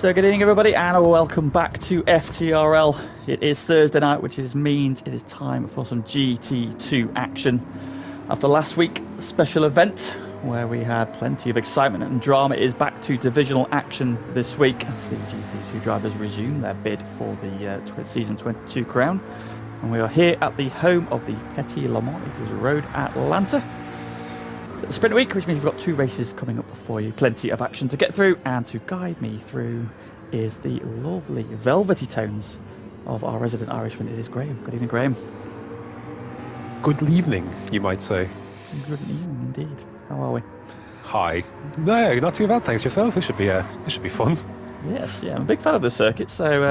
So good evening everybody and welcome back to FTRL. It is Thursday night, which means it is time for some GT2 action. After last week's special event where we had plenty of excitement and drama, it is back to divisional action this week as the GT2 drivers resume their bid for the season 22 crown. And we are here at the home of the Petit Le Mans. It is Road Atlanta. Sprint week, which means we've got two races coming up for you. Plenty of action to get through, and to guide me through is the lovely velvety tones of our resident Irishman. It is Graham. Good evening, Graham. Good evening, you might say. Good evening, indeed. How are we? Hi. No, not too bad. Thanks yourself. This should be fun. Yes, yeah, I'm a big fan of this circuit, so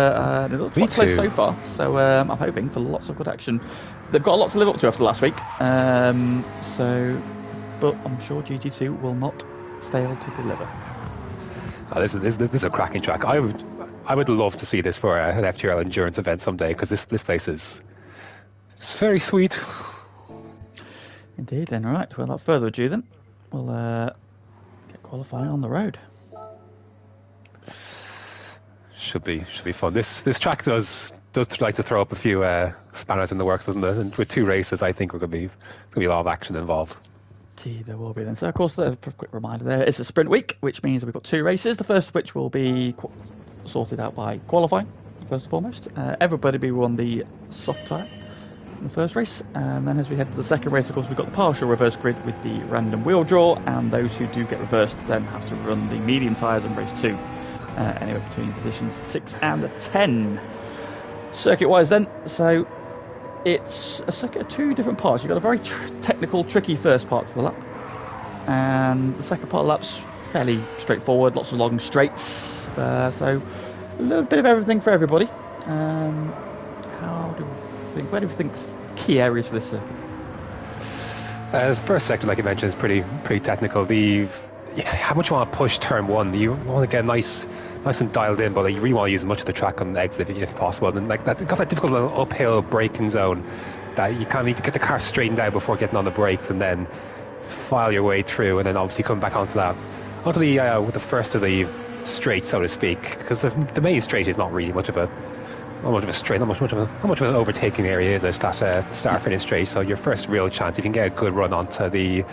it looks quite close so far. So I'm hoping for lots of good action. They've got a lot to live up to after last week, but I'm sure GT2 will not fail to deliver. Oh, this is a cracking track. I would love to see this for an FTRL endurance event someday, because this place is very sweet. Indeed. Then, right. Without further ado, then we'll get qualifying on the road. Should be fun. This track does like to throw up a few spanners in the works, doesn't it? And with two races, I think there's gonna be a lot of action involved. Indeed, there will be then. So, of course, a quick reminder there, it's a sprint week, which means we've got two races. The first of which will be sorted out by qualifying, first and foremost. Everybody will be on the soft tyre in the first race. And then as we head to the second race, of course, we've got the partial reverse grid with the random wheel draw. And those who do get reversed then have to run the medium tyres in race 2. Anywhere between positions 6 and 10. Circuit-wise then, so it's a circuit of two different parts. You've got a very technical, tricky first part to the lap, and the second part of the lap's fairly straightforward, lots of long straights, so a little bit of everything for everybody. Where do we think key areas for this circuit? The first sector, like you mentioned, is pretty technical. How much you want to push turn one? You want to get nice and dialed in, but you really want to use as much of the track on the exit if possible. And like that's got that difficult little uphill braking zone that you kind of need to get the car straightened out before getting on the brakes, and then file your way through, and then obviously come back onto the first of the straight, so to speak, because the main straight is not really much of a straight, not much of an overtaking area, is this, that start finish straight. So your first real chance, if you can get a good run onto the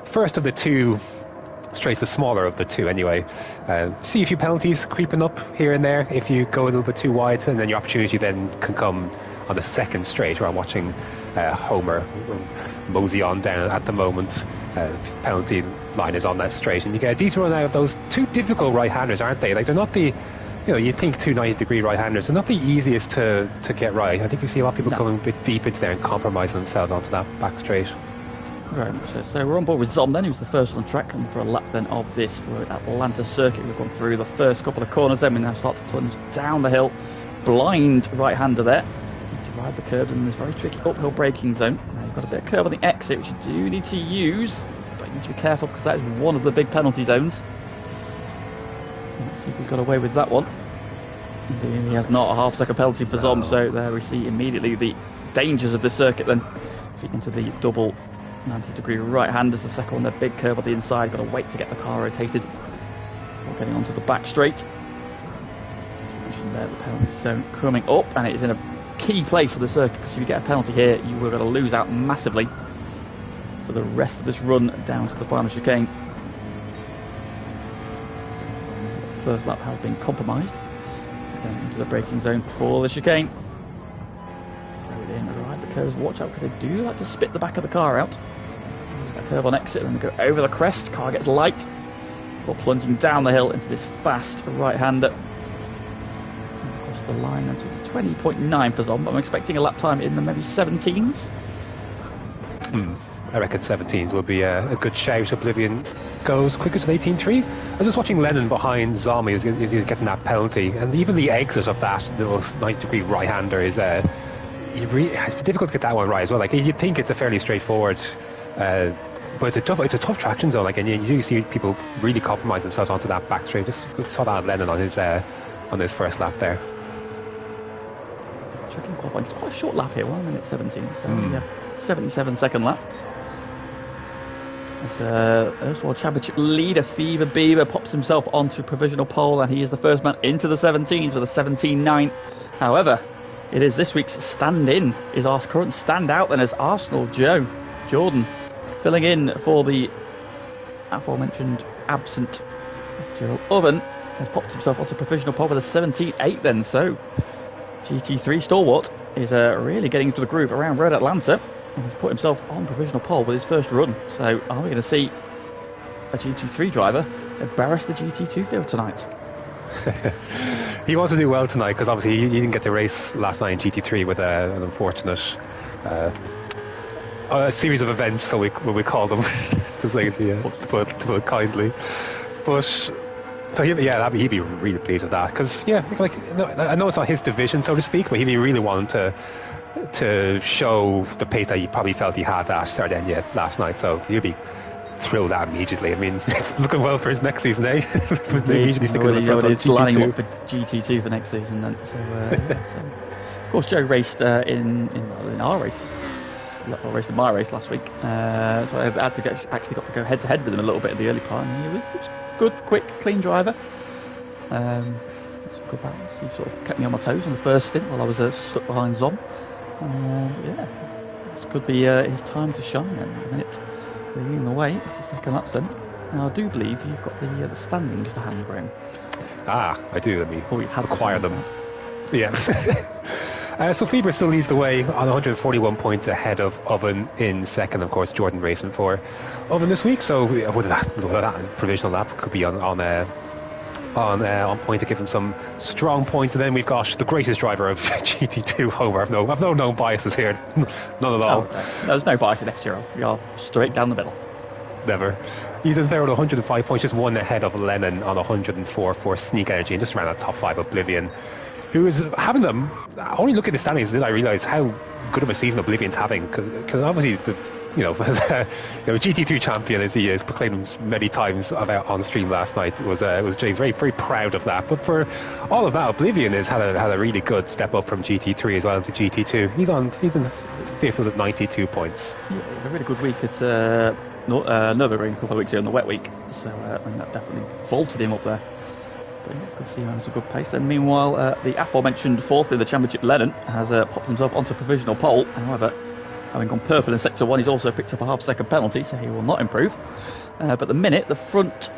first of the two straights, the smaller of the two anyway. See a few penalties creeping up here and there if you go a little bit too wide, and then your opportunity then can come on the second straight, where I'm watching Homer mosey on down at the moment. Penalty line is on that straight, and you get a decent run out of those two difficult right-handers, aren't they? Like, they're not the, you think 2 90-degree right-handers, they're not the easiest to get right. I think you see a lot of people going a bit deep into there and compromising themselves onto that back straight. Very much so. So we're on board with Zom then, who's the first on track, and for a lap then of this Atlanta circuit. We've gone through the first couple of corners, then we now start to plunge down the hill. Blind right-hander there. Need to ride the curves in this very tricky uphill braking zone. Now you've got a bit of curve on the exit, which you do need to use, but you need to be careful because that is one of the big penalty zones. Let's see if he's got away with that one. He has not. A half-second penalty for Zom, so there we see immediately the dangers of this circuit then. See into the double 90-degree right-handers, the second one, the big curve on the inside. Got to wait to get the car rotated before getting onto the back straight. As mentioned there, the penalty zone coming up, and it is in a key place of the circuit, because if you get a penalty here, you are going to lose out massively for the rest of this run down to the final chicane. The first lap has been compromised. Then into the braking zone for the chicane. Throw it in, ride the curves. Watch out, because they do like to spit the back of the car out. Use that curve on exit, and then go over the crest. Car gets light before plunging down the hill into this fast right-hander. Across the line, that's 20.9 for Zom, but I'm expecting a lap time in the maybe 17s. I reckon 17s will be a good shout. Oblivion goes quickest at 18.3. I was just watching Lennon behind Zombie as he's getting that penalty, and even the exit of that little 90-degree right-hander is it's difficult to get that one right as well. Like, you'd think it's a fairly straightforward, but it's a tough traction zone. Like, and you do see people really compromise themselves onto that back straight. Just saw that Lennon on his first lap there. Checking qualifying. It's quite a short lap here, 1 minute 17. So yeah, 77 second lap. As World Championship leader Fever Beaver pops himself onto provisional pole, and he is the first man into the 17s with a 17.9. However, it is this week's stand-in, is our current standout then, as Arsenal Joe Jordan filling in for the aforementioned absent Gerald Oven, has popped himself onto provisional pole with a 17.8 then. So GT3 stalwart is really getting into the groove around Road Atlanta, and he's put himself on provisional pole with his first run. So are we going to see a GT3 driver embarrass the GT2 field tonight? He wants to do well tonight because obviously he didn't get to race last night in GT3 with an unfortunate a series of events, so we call them to say to put it kindly. But so he'd be really pleased with that because I know it's not his division, so to speak, but he really wanted to show the pace that he probably felt he had at Sardinia last night. So he'll be thrilled at immediately. I mean, it's looking well for his next season, eh? It's lining him up for GT2 for next season. Then. So, of course, Joe raced in our race. Raced in my race last week, so I had to actually got to go head to head with him a little bit in the early part, and he was good, quick, clean driver. It's a good balance. He sort of kept me on my toes on the first stint while I was stuck behind Zom. This could be his time to shine. And a minute leading the way. It's the second lap then. Now I do believe you've got the standings to hand, Graham. I do. Let me acquire them. Yeah. So Fever still leads the way on 141 points ahead of Oven in second. Of course, Jordan racing for Oven this week. So with that provisional lap could be on point to give him some strong points. And then we've got the greatest driver of GT2, Homer. I've no biases here, none at all. There's no bias in FTRL. We are straight down the middle. Never. He's in third with 105 points, just one ahead of Lennon on 104 for Sneak Energy, and just around that top 5 Oblivion, who is having them. Only look at the standings did I realise how good of a season Oblivion's having, because obviously GT3 champion as he is, proclaimed many times on stream last night, was James very proud of that. But for all of that, Oblivion has had a really good step up from GT3 as well into GT2. He's in fifth with 92 points. Yeah, a really good week at Nürburgring a couple of weeks ago in the wet week, so and that definitely vaulted him up there. But yeah, it's good to see him having a good pace. And meanwhile, the aforementioned fourth in the championship, Lennon, has popped himself onto provisional pole. However, having gone purple in sector 1, he's also picked up a half-second penalty, so he will not improve. But the minute, the front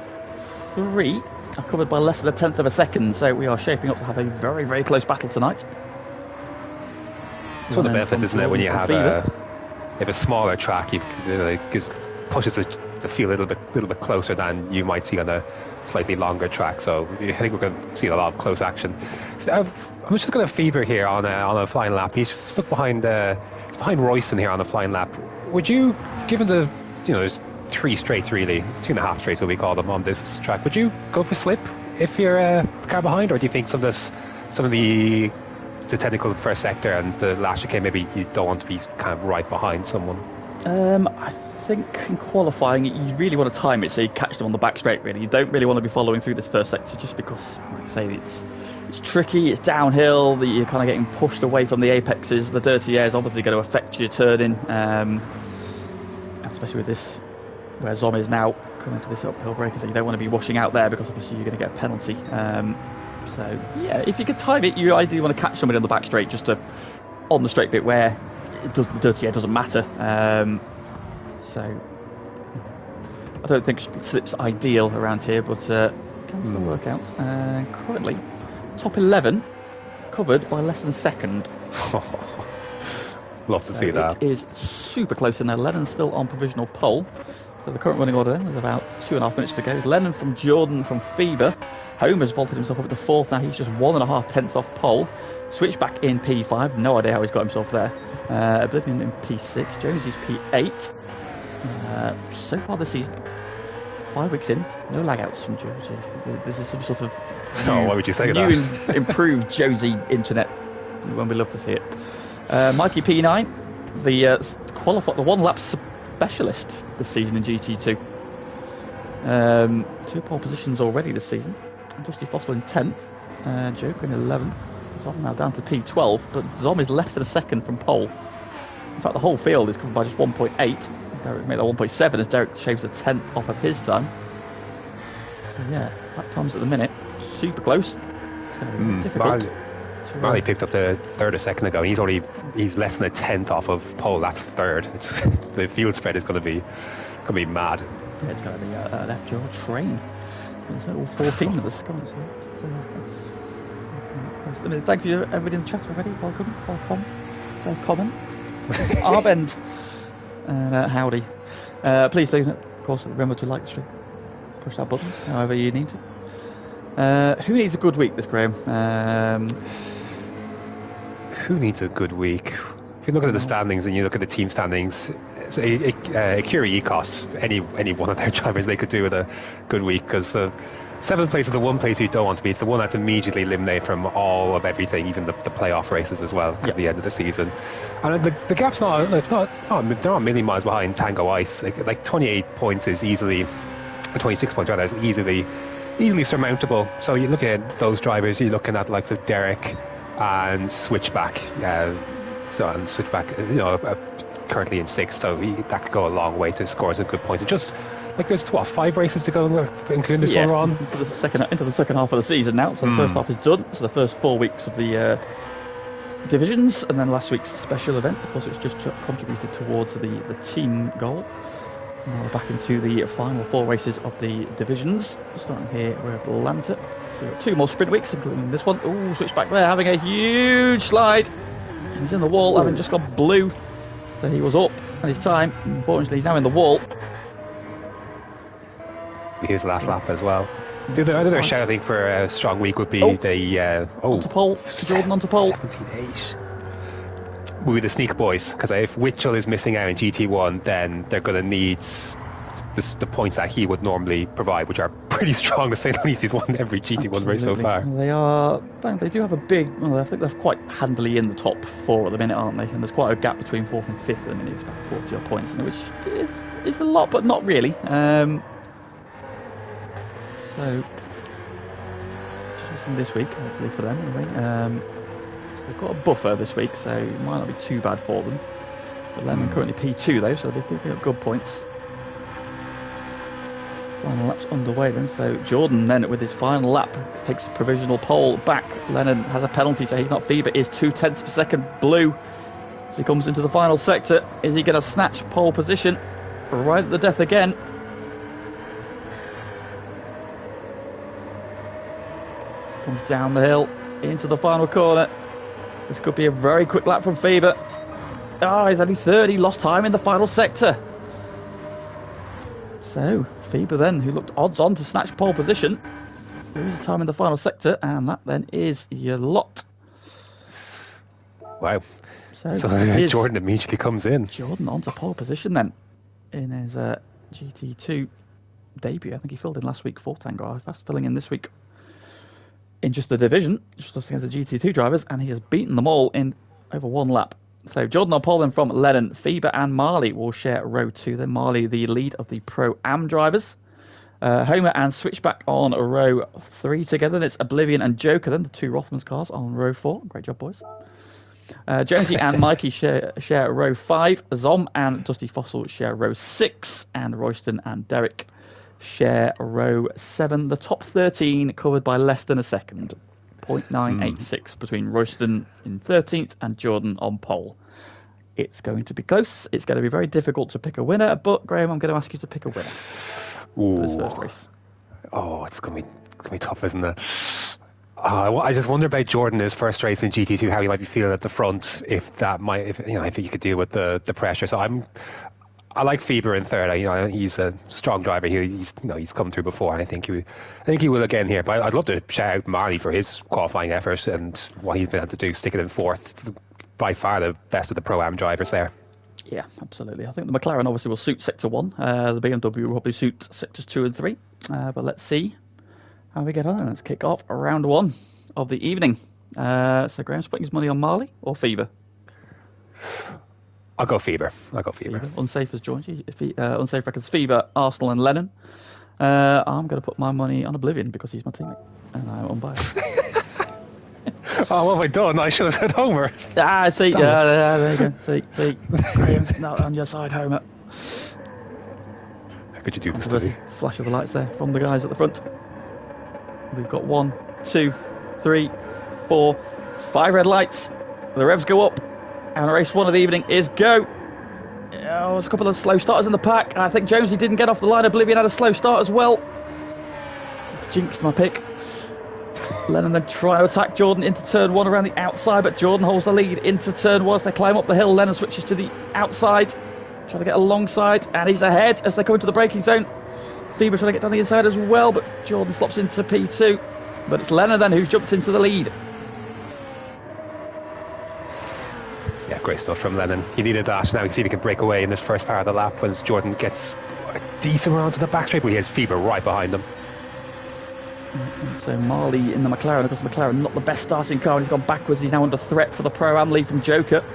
three are covered by less than a tenth of a second, so we are shaping up to have a very, very close battle tonight. It's one of the benefits, isn't it, when you have a smaller track, it pushes the field a little bit closer than you might see on a slightly longer track. So I think we're going to see a lot of close action. So I'm just looking at Fever here on a flying lap. He's stuck behind Royston here on a flying lap. Would you, given there's 3 straights really, 2.5 straights what we call them on this track, would you go for slip if you're a car behind, or do you think some of the technical first sector and the last chicane, maybe you don't want to be kind of right behind someone? I think in qualifying you really want to time it so you catch them on the back straight. Really, you don't really want to be following through this first sector, just because, like I say, it's tricky, it's downhill, you're kind of getting pushed away from the apexes. The dirty air is obviously going to affect your turning, especially with this where Zom is now coming to this uphill breaker, so you don't want to be washing out there because obviously you're going to get a penalty. So yeah, if you can time it, you ideally want to catch somebody on the back straight, just on the straight bit where the dirty air doesn't matter. So I don't think slip's ideal around here, but can still work out. Currently top 11 covered by less than a second. Love to see that. It is super close in there. Lennon's still on provisional pole. So the current running order then, with about 2.5 minutes to go, is Lennon from Jordan from Feber. Homer's vaulted himself up to fourth now. He's just 1.5 tenths off pole. Switch back in P5. No idea how he's got himself there. Oblivion in P6. Jones is P8. So far this season, 5 weeks in, no lag outs from Josie. This is some sort of why would you say new that? improved Josie internet when we love to see it. Mikey P9, the one lap specialist this season in GT2. 2 pole positions already this season. Dusty Fossil in 10th, Joker in 11th. Zom now down to P12, but Zom is less than a second from pole. In fact, the whole field is covered by just 1.8. Derek made that 1.7 as Derek shaves a tenth off of his time. So yeah, lap times at the minute, super close. It's going to be difficult. Marley picked up the third a second ago. He's less than a tenth off of pole. That's third. The field spread is going to be mad. Yeah, it's going to be an FTRL train. There's all 14 of us. So that's thank you everybody in the chat already. Welcome. Arbend and howdy. Please do, of course, remember to like the stream. Push that button however you need to. Who needs a good week this, Graham? Who needs a good week? If you look at the standings and you look at the team standings, Akira Ecos, any one of their drivers, they could do with a good week, because seventh place is the one place you don't want to be. It's the one that's immediately eliminated from all of everything, even the playoff races as well at the end of the season. And the gap's not they're not a million miles behind Tango Ice. Like 28 points is easily, 26 points rather, is easily surmountable. So you look at those drivers, you're looking at the likes of Derek and Switchback. Switchback, currently in sixth, so that could go a long way to score some good points. And just like there's 5 races to go, including this one we're on. Into the second half of the season now. So the first half is done. So the first 4 weeks of the divisions, and then last week's special event, of course, it's just contributed towards the team goal. Now we're back into the final 4 races of the divisions, starting here with Atlanta. So we've got 2 more sprint weeks, including this one. Ooh, Switchback there, having a huge slide. He's in the wall, having just gone blue. So he was up at his time. Unfortunately, he's now in the wall. His last lap as well. The other shout, I think, for a strong week would be onto pole. Jordan onto pole. 17.8. With the sneak boys, because if Witchell is missing out in GT1, then they're going to need the points that he would normally provide, which are pretty strong, to say the least. He's won every GT1 race so far. They do have a big, I think they're quite handily in the top 4 at the minute, aren't they? And there's quite a gap between 4th and 5th at the minute. It's about 40 odd points, which is a lot, but not really. So just this week, hopefully for them anyway. So they've got a buffer this week, so it might not be too bad for them. But Lennon currently P2 though, so they'll be picking up good points. Final lap's underway then, so Jordan then with his final lap takes provisional pole back. Lennon has a penalty, so he's not FIBA, is 0.2 per second blue as he comes into the final sector. Is he going to snatch pole position right at the death again? Comes down the hill into the final corner. This could be a very quick lap from FIBA. He's only third. He lost time in the final sector. So FIBA then, who looked odds on to snatch pole position, loses time in the final sector, and that then is your lot. Wow. So Jordan immediately comes in. Jordan onto pole position then in his GT2 debut. I think he filled in last week for Tango. Fast filling in this week in just the division, just against the GT2 drivers, and he has beaten them all in over 1 lap. So Jordan on pole then from Lennon. FIBA and Marley will share row 2. Then Marley, the lead of the Pro-Am drivers. Homer and Switchback on row 3 together. Then it's Oblivion and Joker, then the 2 Rothmans cars on row 4. Great job, boys. Jonesy and Mikey share row 5. Zom and Dusty Fossil share row 6. And Royston and Derek share row 7. The top 13 covered by less than a second. 0.986 between Royston in 13th and Jordan on pole. It's going to be close. It's going to be very difficult to pick a winner, but Graham, I'm going to ask you to pick a winner for this first race. Oh, it's going to be tough, isn't it? I just wonder about Jordan, his first race in GT2, how he might be feeling at the front, if he could deal with the pressure. So I like FIBA in third. He's a strong driver. He's come through before. I think he will again here. But I'd love to shout out Marley for his qualifying effort and what he's been able to do, sticking in 4th. By far the best of the Pro-Am drivers there. Yeah, absolutely. I think the McLaren obviously will suit sector 1. The BMW will probably suit sectors 2 and 3. But let's see how we get on. Let's kick off round 1 of the evening. So Graham's putting his money on Marley or FIBA? I'll go FIBA. Unsafe has joined you. Unsafe reckons FIBA, Arsenal and Lennon. I'm going to put my money on Oblivion because he's my teammate and I'm unbiased. Oh, what have I done? I should have said Homer. See, there you go. See, Graham's not on your side, Homer. could you do this to me? Flash of the lights there from the guys at the front. We've got 1, 2, 3, 4, 5 red lights. The revs go up, and race 1 of the evening is go. Oh, there's a couple of slow starters in the pack. I think Jonesy didn't get off the line. Oblivion had a slow start as well. Jinxed my pick. Lennon then try to attack Jordan into turn 1 around the outside, but Jordan holds the lead into turn 1 as they climb up the hill. Lennon switches to the outside, trying to get alongside, and he's ahead as they come into the braking zone. Fever trying to get down the inside as well, but Jordan slops into P2. But it's Lennon then who jumped into the lead. Yeah, great stuff from Lennon. He needed that. Now we can see if he can break away in this first part of the lap as Jordan gets a decent round to the back straight, but he has Fever right behind him. So Marley in the McLaren. Of course, McLaren not the best starting car. He's gone backwards. He's now under threat for the Pro-Am lead from Joker.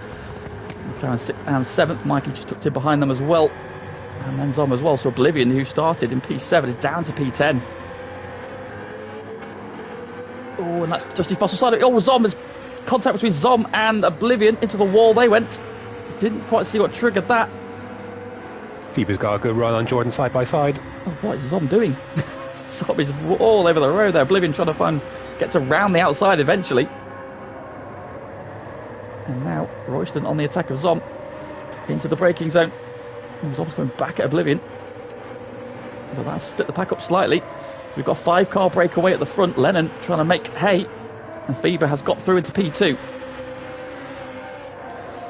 McLaren 6th and 7th. Mikey just tucked in behind them as well. And then Zom as well. So Oblivion, who started in P7, is down to P10. Oh, and that's Dusty Fossil side. Oh, Zom is contact between Zom and Oblivion. Into the wall they went. Didn't quite see what triggered that. Fever's got a good run on Jordan side by side. Oh, what is Zom doing? Zom is all over the road there. Oblivion trying to gets around the outside eventually. And now Royston on the attack of Zom into the braking zone. Zom's going back at Oblivion. But that's split the pack up slightly. So we've got a 5-car breakaway at the front. Lennon trying to make hay. And Fever has got through into P2.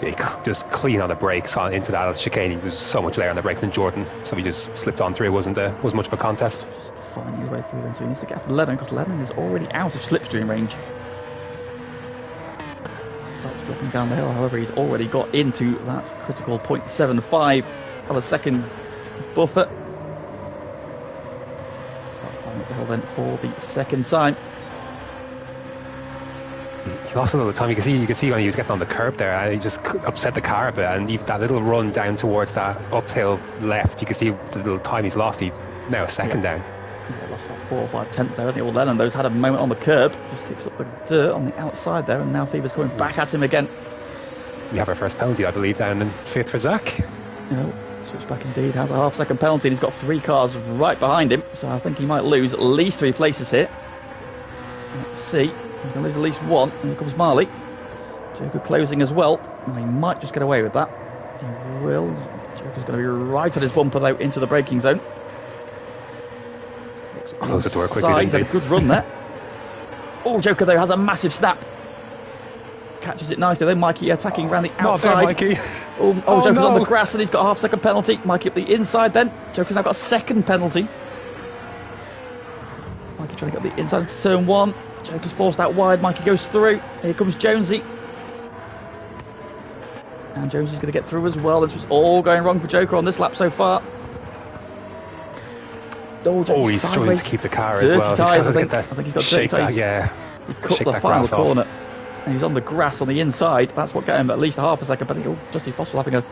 He just clean on the brakes into that chicane. He was so much later on the brakes than Jordan, so he just slipped on through. It wasn't much of a contest. Just finding his way through then, so he needs to get after Lennon because Lennon is already out of slipstream range. Starts dropping down the hill, however, he's already got into that critical 0.75 of a second buffer. Start climbing up the hill then for the second time. He lost a little time. You can see when he was getting on the curb there, he just upset the car a bit, and even that little run down towards that uphill left, you can see the little time he's lost. He's now a second down. Yeah, lost like 4 or 5 tenths there. I think all Lennon those had a moment on the curb, just kicks up the dirt on the outside there, and now Fever's coming back at him again. We have our first penalty, I believe, down in 5th for Zach. No, switchback indeed has a half-second penalty, and he's got 3 cars right behind him, so I think he might lose at least 3 places here. Let's see. He's going to lose at least 1, and here comes Marley. Joker closing as well, and he might just get away with that. He will. Joker's going to be right on his bumper though, into the braking zone. Close the door quickly. He's had a good run there. Oh, Joker though has a massive snap. Catches it nicely though. Mikey attacking around the outside. Not there, Mikey. Oh, Joker's on the grass and he's got a half-second penalty. Mikey up the inside then. Joker's now got a second penalty. Mikey trying to get the inside into turn 1. Joker's forced out wide. Mikey goes through. Here comes Jonesy. And Jonesy's going to get through as well. This was all going wrong for Joker on this lap so far. Oh, he's struggling to keep the car as well. Tyres, I think he's got dirty tyres. Yeah. He cut the final corner. And he's on the grass on the inside. That's what got him at least a half a second. But Dusty Fossil having a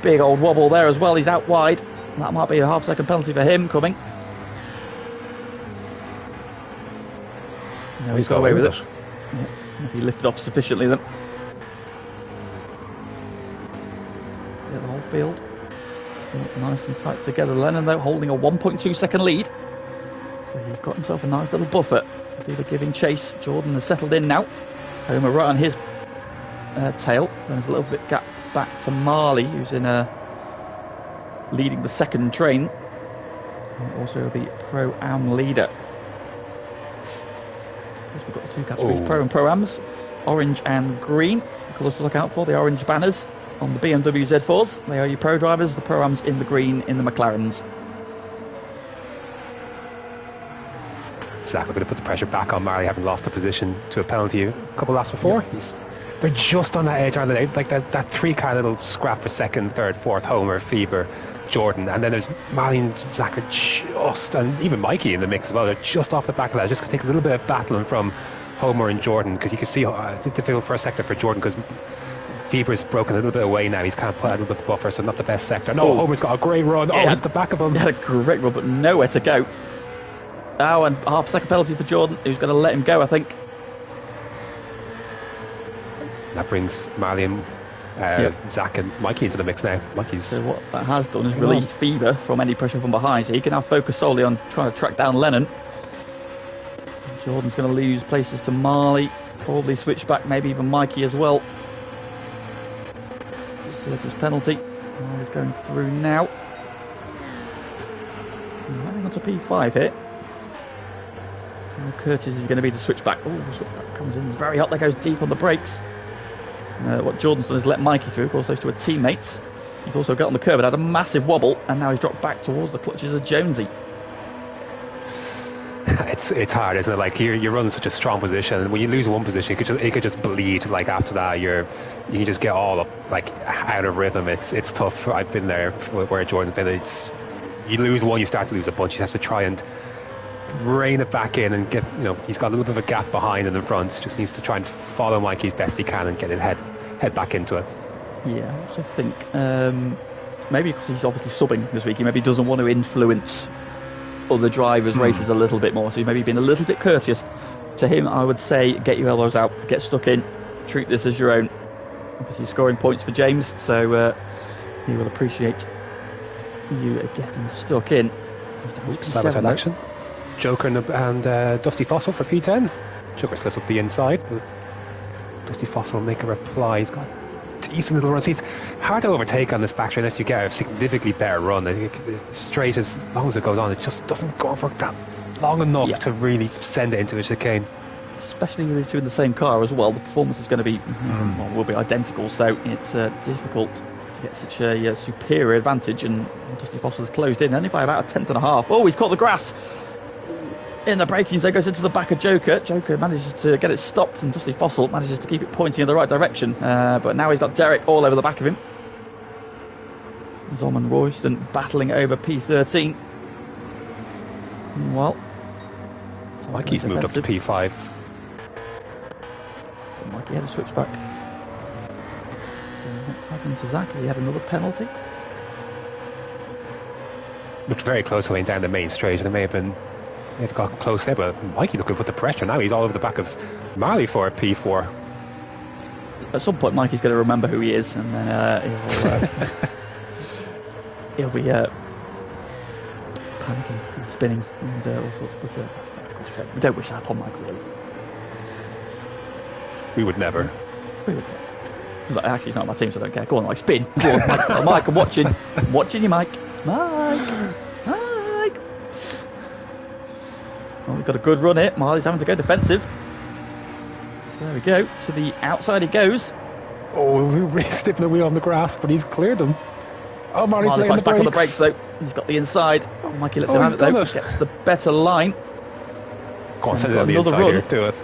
big old wobble there as well. He's out wide. That might be a half-second penalty for him coming. No, he's got away with it. Yeah, he lifted off sufficiently then. Yeah, the whole field still nice and tight together. Lennon though holding a 1.2 second lead. So he's got himself a nice little buffer. Fever giving chase. Jordan has settled in now. Homer right on his tail. Then there's a little bit gapped back to Marley, who's in leading the second train. And also the Pro-Am leader. We've got the 2 categories, Pro and Pro-Ams, orange and green. The colours to look out for, the orange banners on the BMW Z4s. They are your Pro drivers, the Pro-Ams in the green in the McLarens. Zach, we're going to put the pressure back on Marley, having lost the position to a penalty a couple laps before. Yeah. They're just on that edge, aren't they? Like that 3-car little scrap for second, third, fourth, Homer, Fever, Jordan, and then there's Marley and Zach are just, and even Mikey in the mix as well, they're just off the back of that. Just going to take a little bit of battling from Homer and Jordan, because you can see the difficult first sector for Jordan, because Fever's broken a little bit away now. He's kind of put a little bit of buffer, so not the best sector. No, Homer's got a great run. It's the back of him. He had a great run, but nowhere to go. Oh, and half-second penalty for Jordan, who's going to let him go, I think. That brings Marley and Zach and Mikey into the mix now. Mikey's... So what that has done is released Fever from any pressure from behind, so he can now focus solely on trying to track down Lennon. Jordan's going to lose places to Marley, probably switch back, maybe even Mikey as well. Serves his penalty. Marley's going through now. Running onto P5 here. How Curtis is going to be to switch back. Oh, switch back comes in very hot. There goes deep on the brakes. What Jordan's done is let Mikey through, of course, those two are teammates. He's also got on the curb and had a massive wobble, and now he's dropped back towards the clutches of Jonesy. It's hard, isn't it? Like you run such a strong position, and when you lose one position, it could just bleed. Like after that, you can just get all up like out of rhythm. It's tough. I've been there where Jordan's been. You lose one, you start to lose a bunch. You have to try and rein it back in and get. He's got a little bit of a gap behind and in front. Just needs to try and follow Mikey as best he can and get his head back into it. Yeah, I also think maybe because he's obviously subbing this week, he maybe doesn't want to influence other drivers' races a little bit more, so he's maybe been a little bit courteous to him. I would say get your elbows out, get stuck in, treat this as your own. Obviously scoring points for James, so he will appreciate you getting stuck in. Sabotage action. Joker and Dusty Fossil for P10. Joker slips up the inside, but Dusty Fossil will make a reply. He's got decent little runs. He's hard to overtake on this back straight unless you get a significantly better run. I think the straight, as long as it goes on, it just doesn't go on for that long enough to really send it into the chicane. Especially with these two in the same car as well, the performance is going to be will be identical, so it's difficult to get such a superior advantage. And Dusty Fossil's closed in only by about a tenth and a half. Oh, he's caught the grass in the braking zone, goes into the back of Joker. Joker manages to get it stopped, and Dusty Fossil manages to keep it pointing in the right direction. But now he's got Derek all over the back of him. Zom and Royston battling over P13. Well, Mikey's moved up to P5. So Mikey had a switch back. So what's happened to Zach? Has he had another penalty? Looked very close going down the main straight, and they've gotten close there, but Mikey looking to put the pressure. Now he's all over the back of Marley for a P4. At some point Mikey's going to remember who he is, and then he'll be panicking and spinning and all sorts. But we don't wish that upon Mike, really. We would never. Actually, it's not my team, so I don't care. Go on, Mike, spin. Go on, Mike, I'm watching. I'm watching you, Mike. Mike. Well, we've got a good run here. Marley's having to go defensive. So there we go. To the outside he goes. Oh, we're really sniffing the wheel on the grass, but he's cleared them. Oh, Marley fights back on the brakes, though. He's got the inside. Oh, Mikey lets him have it, though. Gets the better line. Go on, send it on the inside here. Do it.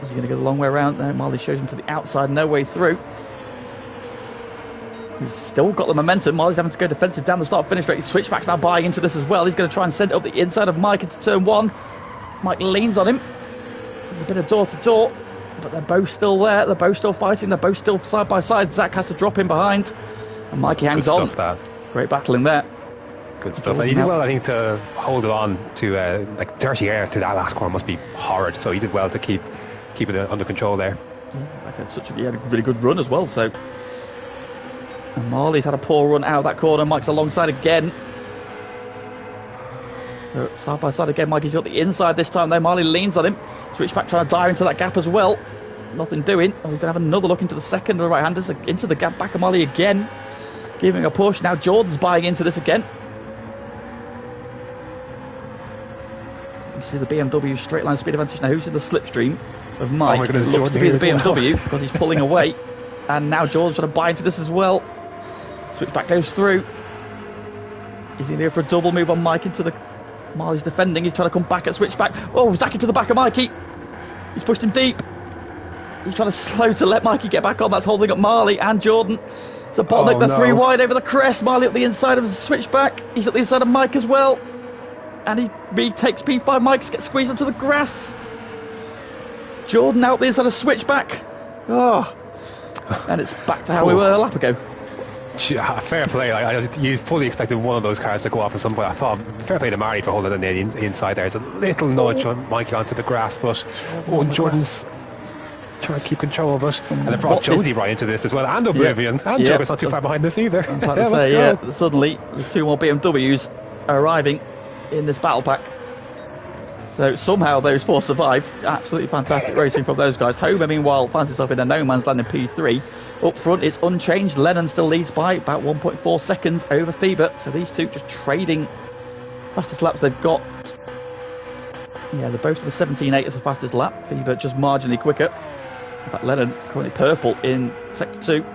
Is he going to go the long way around? No, Marley shows him to the outside, no way through. He's still got the momentum. Marley's having to go defensive down the start-finish straight. His switchback's now buying into this as well. He's going to try and send it up the inside of Mike into turn one. Mike leans on him. There's a bit of door-to-door, but they're both still there. They're both still fighting. They're both still side by side. Zach has to drop in behind, and Mikey hangs on. Good stuff, Great battle in there. Good stuff. And he did well, I think, to hold it on to dirty air to that last corner must be horrid. So he did well to keep it under control there. Yeah, he had a really good run as well. So. And Marley's had a poor run out of that corner. Mike's alongside again. Side by side again. Mikey's got the inside this time though. Marley leans on him. Switchback trying to dive into that gap as well. Nothing doing. Oh, he's going to have another look into the second of the right-handers. Into the gap back of Marley again. Giving a push. Now Jordan's buying into this again. You see the BMW straight line speed advantage now. Who's in the slipstream of Mike? Oh my goodness, it looks to be the BMW well. because he's pulling away. And now Jordan's trying to buy into this as well. Switchback goes through. He's in here for a double move on Mike into the... Marley's defending. He's trying to come back at switchback. Oh, Zach into the back of Mikey. He's pushed him deep. He's trying to slow to let Mikey get back on. That's holding up Marley and Jordan. It's a bottleneck. They're three wide over the crest. Marley up the inside of the switchback. He's at the inside of Mike as well. And he takes P5. Mike gets squeezed onto the grass. Jordan out the inside of switchback. Oh. And it's back to how we were a lap ago. Fair play. You fully expected one of those cars to go off at some point. I thought fair play to Mari for holding it in the inside there. It's a little nudge on Mikey onto the grass, but Jordan's trying to keep control of it. And it brought Jonesy right into this as well, and Oblivion. And Joker's not too far behind this either. I'm about to say, suddenly there's 2 more BMWs arriving in this battle pack. So somehow those 4 survived. Absolutely fantastic racing from those guys. Homer, meanwhile, finds himself in a no man's land in P3. Up front, it's unchanged. Lennon still leads by about 1.4 seconds over Feber. So these two just trading fastest laps they've got. Yeah, they're both to the 17.8 as the fastest lap. Feber just marginally quicker. In fact, Lennon currently purple in sector 2.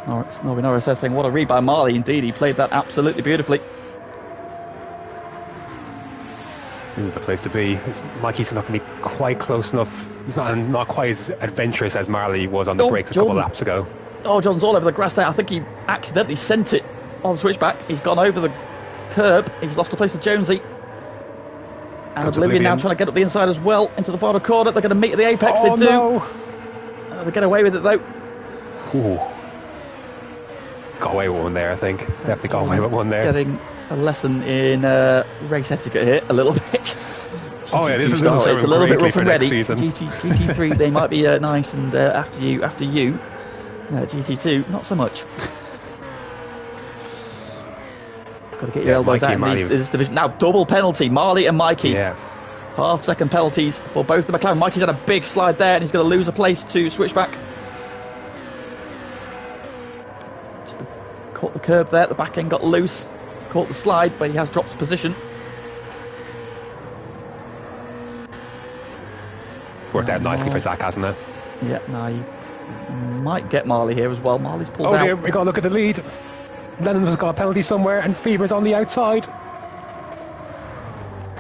Norris says, saying, what a read by Marley. Indeed, he played that absolutely beautifully. This is the place to be. Mikey's not going to be quite close enough. He's not quite as adventurous as Marley was on the brakes a couple of laps ago. Oh, John's all over the grass there. I think he accidentally sent it on the switchback. He's gone over the curb. He's lost the place to Jonesy. And Oblivion now trying to get up the inside as well into the final corner. They're going to meet at the apex. They do. No. They get away with it though. Ooh. Got away with one there, I think. Definitely got away with one there. Getting a lesson in race etiquette here a little bit. Oh yeah, this is it's a little bit rough and ready. Season. GT3 they might be nice and after you. GT2 not so much. Got to get your elbows Mikey out in this division. Now double penalty, Marley and Mikey. Yeah. Half-second penalties for both the McLaren. Mikey's had a big slide there and he's going to lose a place to switchback. Just caught the curb there, the back end got loose. Caught the slide, but he has dropped his position. Worked out nicely for Zach, hasn't it? Yeah, now he might get Marley here as well. Marley's pulled out. Oh dear, we got to look at the lead. Lennon has got a penalty somewhere, and Feber's on the outside.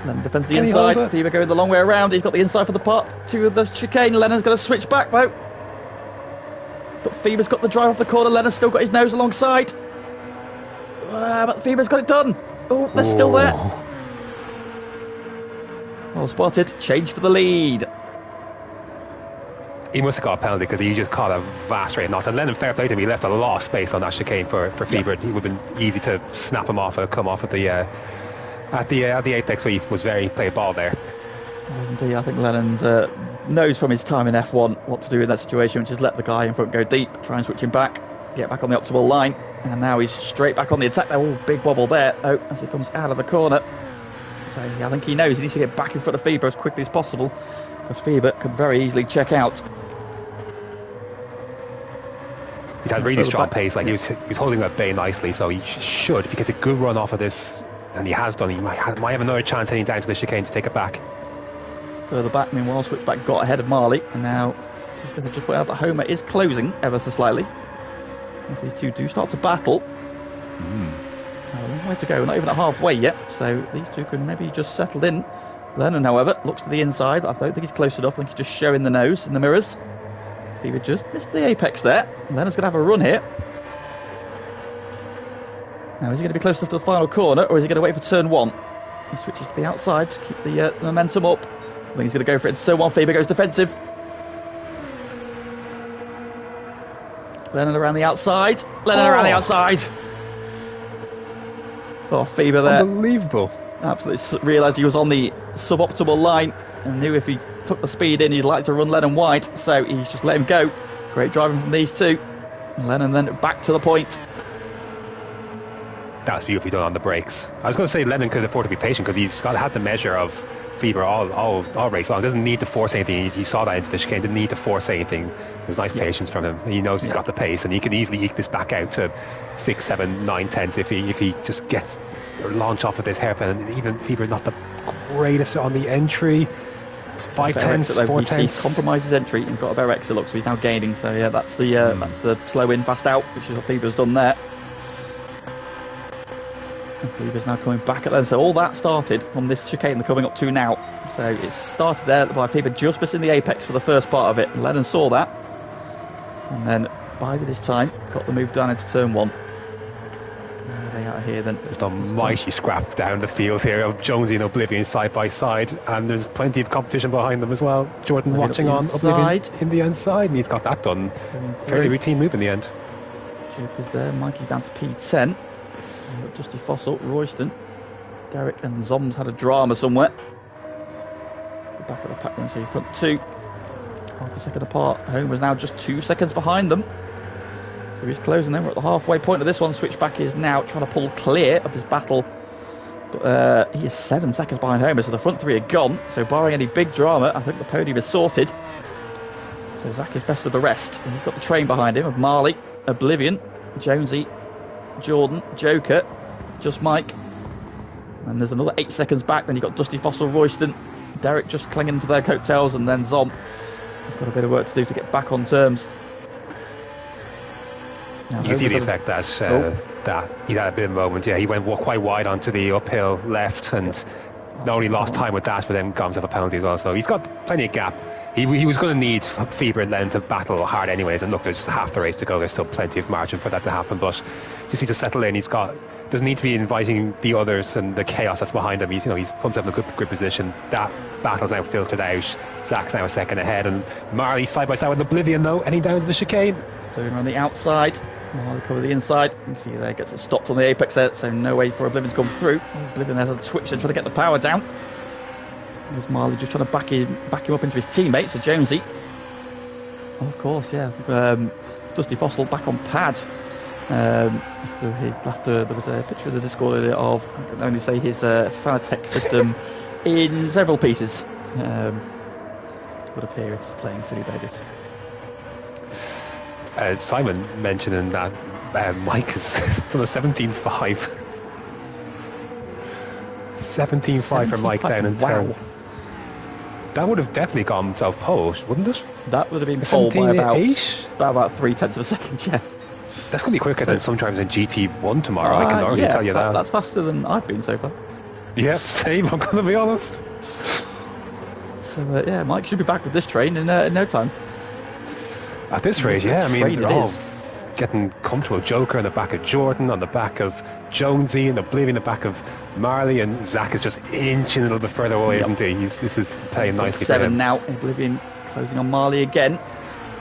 Lennon defends the inside. Feber going the long way around. He's got the inside for the part 2 of the chicane. Lennon's going to switch back though. But Feber's got the drive off the corner. Lennon's still got his nose alongside. But Feber's got it done. Oh, they're still there. Well spotted. Change for the lead. He must have got a penalty because he just caught a vast rate of knots. And Lennon, fair play to him, he left a lot of space on that chicane for Feber. It would have been easy to snap him off or come off at the apex where he was played ball there. Indeed, I think Lennon knows from his time in F1 what to do in that situation, which is let the guy in front go deep, try and switch him back, get back on the optimal line, and now he's straight back on the attack. Oh, big bobble there. Oh, as he comes out of the corner. So I think he knows he needs to get back in front of Feber as quickly as possible, because Feber could very easily check out. He's had really strong pace. Like he was holding that bay nicely, so he should, if he gets a good run off of this, and he has done, he might have another chance heading down to the chicane to take it back. Further back, meanwhile, switchback got ahead of Marley, and now just put out that Homer is closing ever so slightly. If these two do start to battle, a long way to go, not even at halfway yet, so these two can maybe just settle in. Lennon, however, looks to the inside, but I don't think he's close enough. I think he's just showing the nose in the mirrors. Fever just missed the apex there. Lennon's going to have a run here. Now, is he going to be close enough to the final corner, or is he going to wait for turn 1? He switches to the outside to keep the momentum up. I think he's going to go for it into turn 1. Fever goes defensive. Lennon around the outside. Around the outside. Oh, Fever there. Unbelievable. Absolutely realised he was on the suboptimal line and knew if he took the speed in, he'd like to run Lennon wide, so he's just let him go. Great driving from these two. And Lennon then back to the point. That was beautifully done on the brakes. I was going to say Lennon could afford to be patient because he's had the measure of Fever all race long. Doesn't need to force anything. He saw that into the chicane. Didn't need to force anything. There's nice patience from him. He knows he's got the pace, and he can easily eke this back out to 6, 7, 9 tenths if he just gets or launch off of this hairpin. And even Fever not the greatest on the entry. 5 tenths, 4 tenths. He compromised his entry and got a better exit look, so he's now gaining. So yeah, that's the slow in, fast out, which is what Fever's done there. And Fever's now coming back at them. So all that started from this chicane they're coming up to now. So it started there by Fever just missing the apex for the first part of it. And Lennon saw that, and then bided his time, got the move down into turn 1. They out here then. There's a mighty scrap down the field here of Jonesy and Oblivion side by side, and there's plenty of competition behind them as well. Jordan watching on Oblivion in the inside, and he's got that done. Fairly routine move in the end. Joker's there, Mikey down to P10. Dusty Fossil, Royston, Derek and Zoms had a drama somewhere. The back of the pack runs here, front 2. half a second apart. Homer's now just 2 seconds behind them. So he's closing them. We're at the halfway point of this one. Switchback is now trying to pull clear of this battle. But he is 7 seconds behind Homer, so the front three are gone. So barring any big drama, I think the podium is sorted. So Zach is best of the rest. And he's got the train behind him of Marley, Oblivion, Jonesy, Jordan, Joker, Just Mike. And there's another 8 seconds back. Then you've got Dusty Fossil, Royston, Derek just clinging to their coattails, and then Zom. We've got a bit of work to do to get back on terms. Now, you see the effect that he had a bit of a moment. Yeah, he went quite wide onto the uphill left, and not only lost time with that, but then got himself a penalty as well. So he's got plenty of gap. He was going to need Fever and Len to battle hard anyways. And look, there's half the race to go. There's still plenty of margin for that to happen. But just needs to settle in. Doesn't need to be inviting the others and the chaos that's behind him. He's put himself in a good position. That battle's now filtered out. Zach's now a second ahead, and Marley side by side with Oblivion though, heading down to the chicane. Moving on the outside. Marley cover the inside. You can see there gets it stopped on the apex there, so no way for Oblivion to come through. Oblivion has a twitch and trying to get the power down. There's Marley just trying to back him up into his teammate, so Jonesy. Oh, of course, yeah. Dusty Fossil back on pad. After there was a picture of the Discord earlier of, I can only say, his Fanatec system in several pieces. It would appear it's playing silly beggars. Simon mentioning that Mike is done a 17.5. 17.5 for Mike down in 10. Wow. That would have definitely gone himself pole, wouldn't it? That would have been pole by about 3/10 of a second, yeah. That's going to be quicker than sometimes in GT1 tomorrow, I can already tell you that. That's faster than I've been so far. Yeah, same, I'm going to be honest. So, Mike should be back with this train in no time. At this rate, yeah, I mean, they're all getting comfortable. Joker on the back of Jordan, on the back of Jonesy, and Oblivion on the back of Marley, and Zach is just inching a little bit further away, isn't he? This is playing nicely. 7 now. Oblivion closing on Marley again.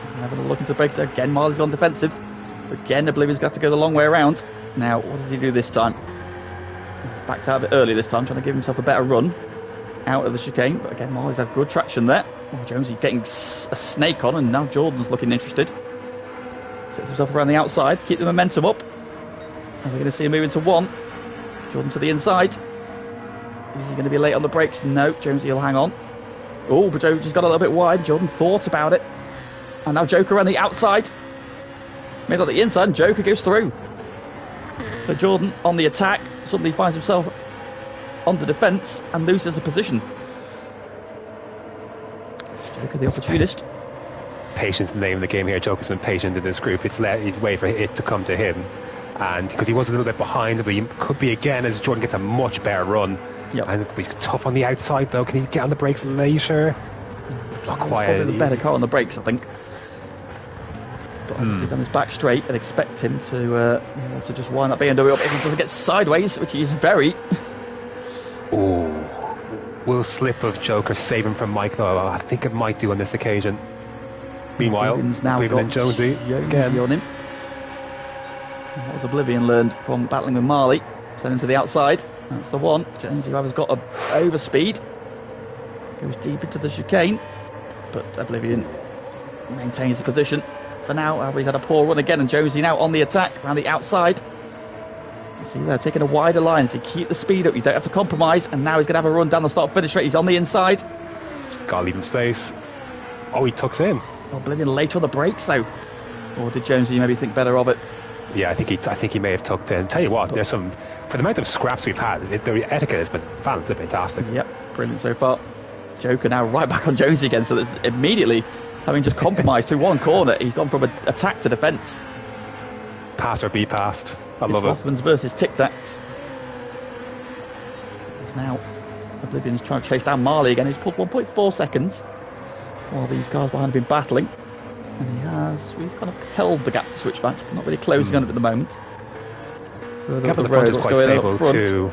He's having a look into the brakes there. Again, Marley's on defensive. Again, Oblivion's got to go the long way around. Now, what does he do this time? He's backed out a bit early this time, trying to give himself a better run out of the chicane. But again, Marley's had good traction there. Oh, Jonesy getting a snake on, and now Jordan's looking interested. Sets himself around the outside to keep the momentum up. And we're going to see him move into 1. Jordan to the inside. Is he going to be late on the brakes? No, Jonesy will hang on. Oh, but Jonesy's got a little bit wide. Jordan thought about it. And now Joker around the outside. Made on the inside, and Joker goes through. So Jordan on the attack suddenly finds himself on the defence and loses the position. Joker the opportunist. Patience is the name of the game here. Joker's been patient in this group. He's waiting for it to come to him. And because he was a little bit behind, but he could be again as Jordan gets a much better run. Yep. And he's tough on the outside though. Can he get on the brakes later? Not quite. Probably the better car on the brakes, I think. But obviously done his back straight and expect him to just wind that BMW up if he doesn't get sideways, which he is very. Oh, will slip of Joker save him from Mike though? I think it might do on this occasion. Meanwhile, Oblivion and Jonesy again on him. And what has Oblivion learned from battling with Marley? Sending to the outside. That's the one. Jonesy, whoever's got a overspeed, goes deep into the chicane, but Oblivion maintains the position. For now, however, he's had a poor run again, and Jonesy now on the attack around the outside. You see they're taking a wider line, so you keep the speed up, you don't have to compromise, and now he's going to have a run down the start-finish straight. He's on the inside. Just got to leave him space. Oh, he tucks in. Oblivion later on the brakes, though. Or did Jonesy maybe think better of it? Yeah, I think he may have tucked in. Tell you what, there's some, for the amount of scraps we've had, the etiquette has been fantastic. Yep, brilliant so far. Joker now right back on Jonesy again, so that's immediately, having just compromised through one corner, he's gone from attack to defence. Pass or be passed. I love Hoffman's versus Tic Tacs. It's now Oblivion's trying to chase down Marley again. He's pulled 1.4 seconds while these cars behind have been battling. And he's kind of held the gap to Switchback, but not really closing on it at the moment. The gap at the front is quite stable too.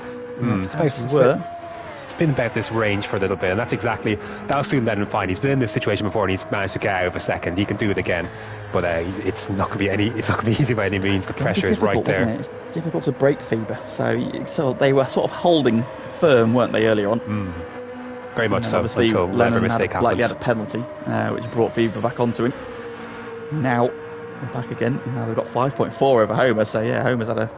It's been about this range for a little bit, and that'll soon let him find. He's been in this situation before, and he's managed to get out of a second. He can do it again, but it's not going to be easy by any means. The pressure is right there. It's difficult to break Fever, so they were sort of holding firm, weren't they, earlier on? very much so. Obviously, Until whatever mistake happened. Likely had a penalty, which brought Fever back onto him. Now they're back again. Now they've got 5.4 over Homer. So yeah, Homer's had a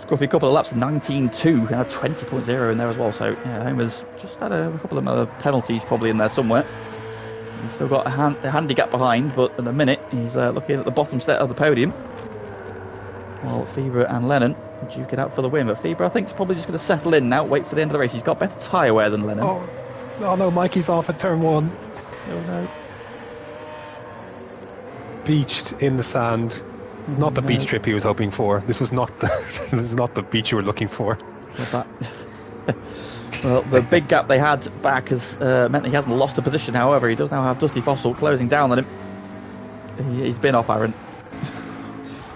scruffy couple of laps, 19.2, and a 20.0 in there as well. So yeah, Homer's just had a couple of other penalties probably in there somewhere. He's still got a handicap behind, but at the minute he's looking at the bottom step of the podium. While Fever and Lennon duke it out for the win. But Fever, I think, is probably just going to settle in now, wait for the end of the race. He's got better tyre wear than Lennon. Oh no, Mikey's off at turn 1. Oh no. Beached in the sand. Not the beach trip he was hoping for. This is not the beach you were looking for. Well, the big gap they had back has meant he hasn't lost a position. However, he does now have Dusty Fossil closing down on him. He's been off, Aaron.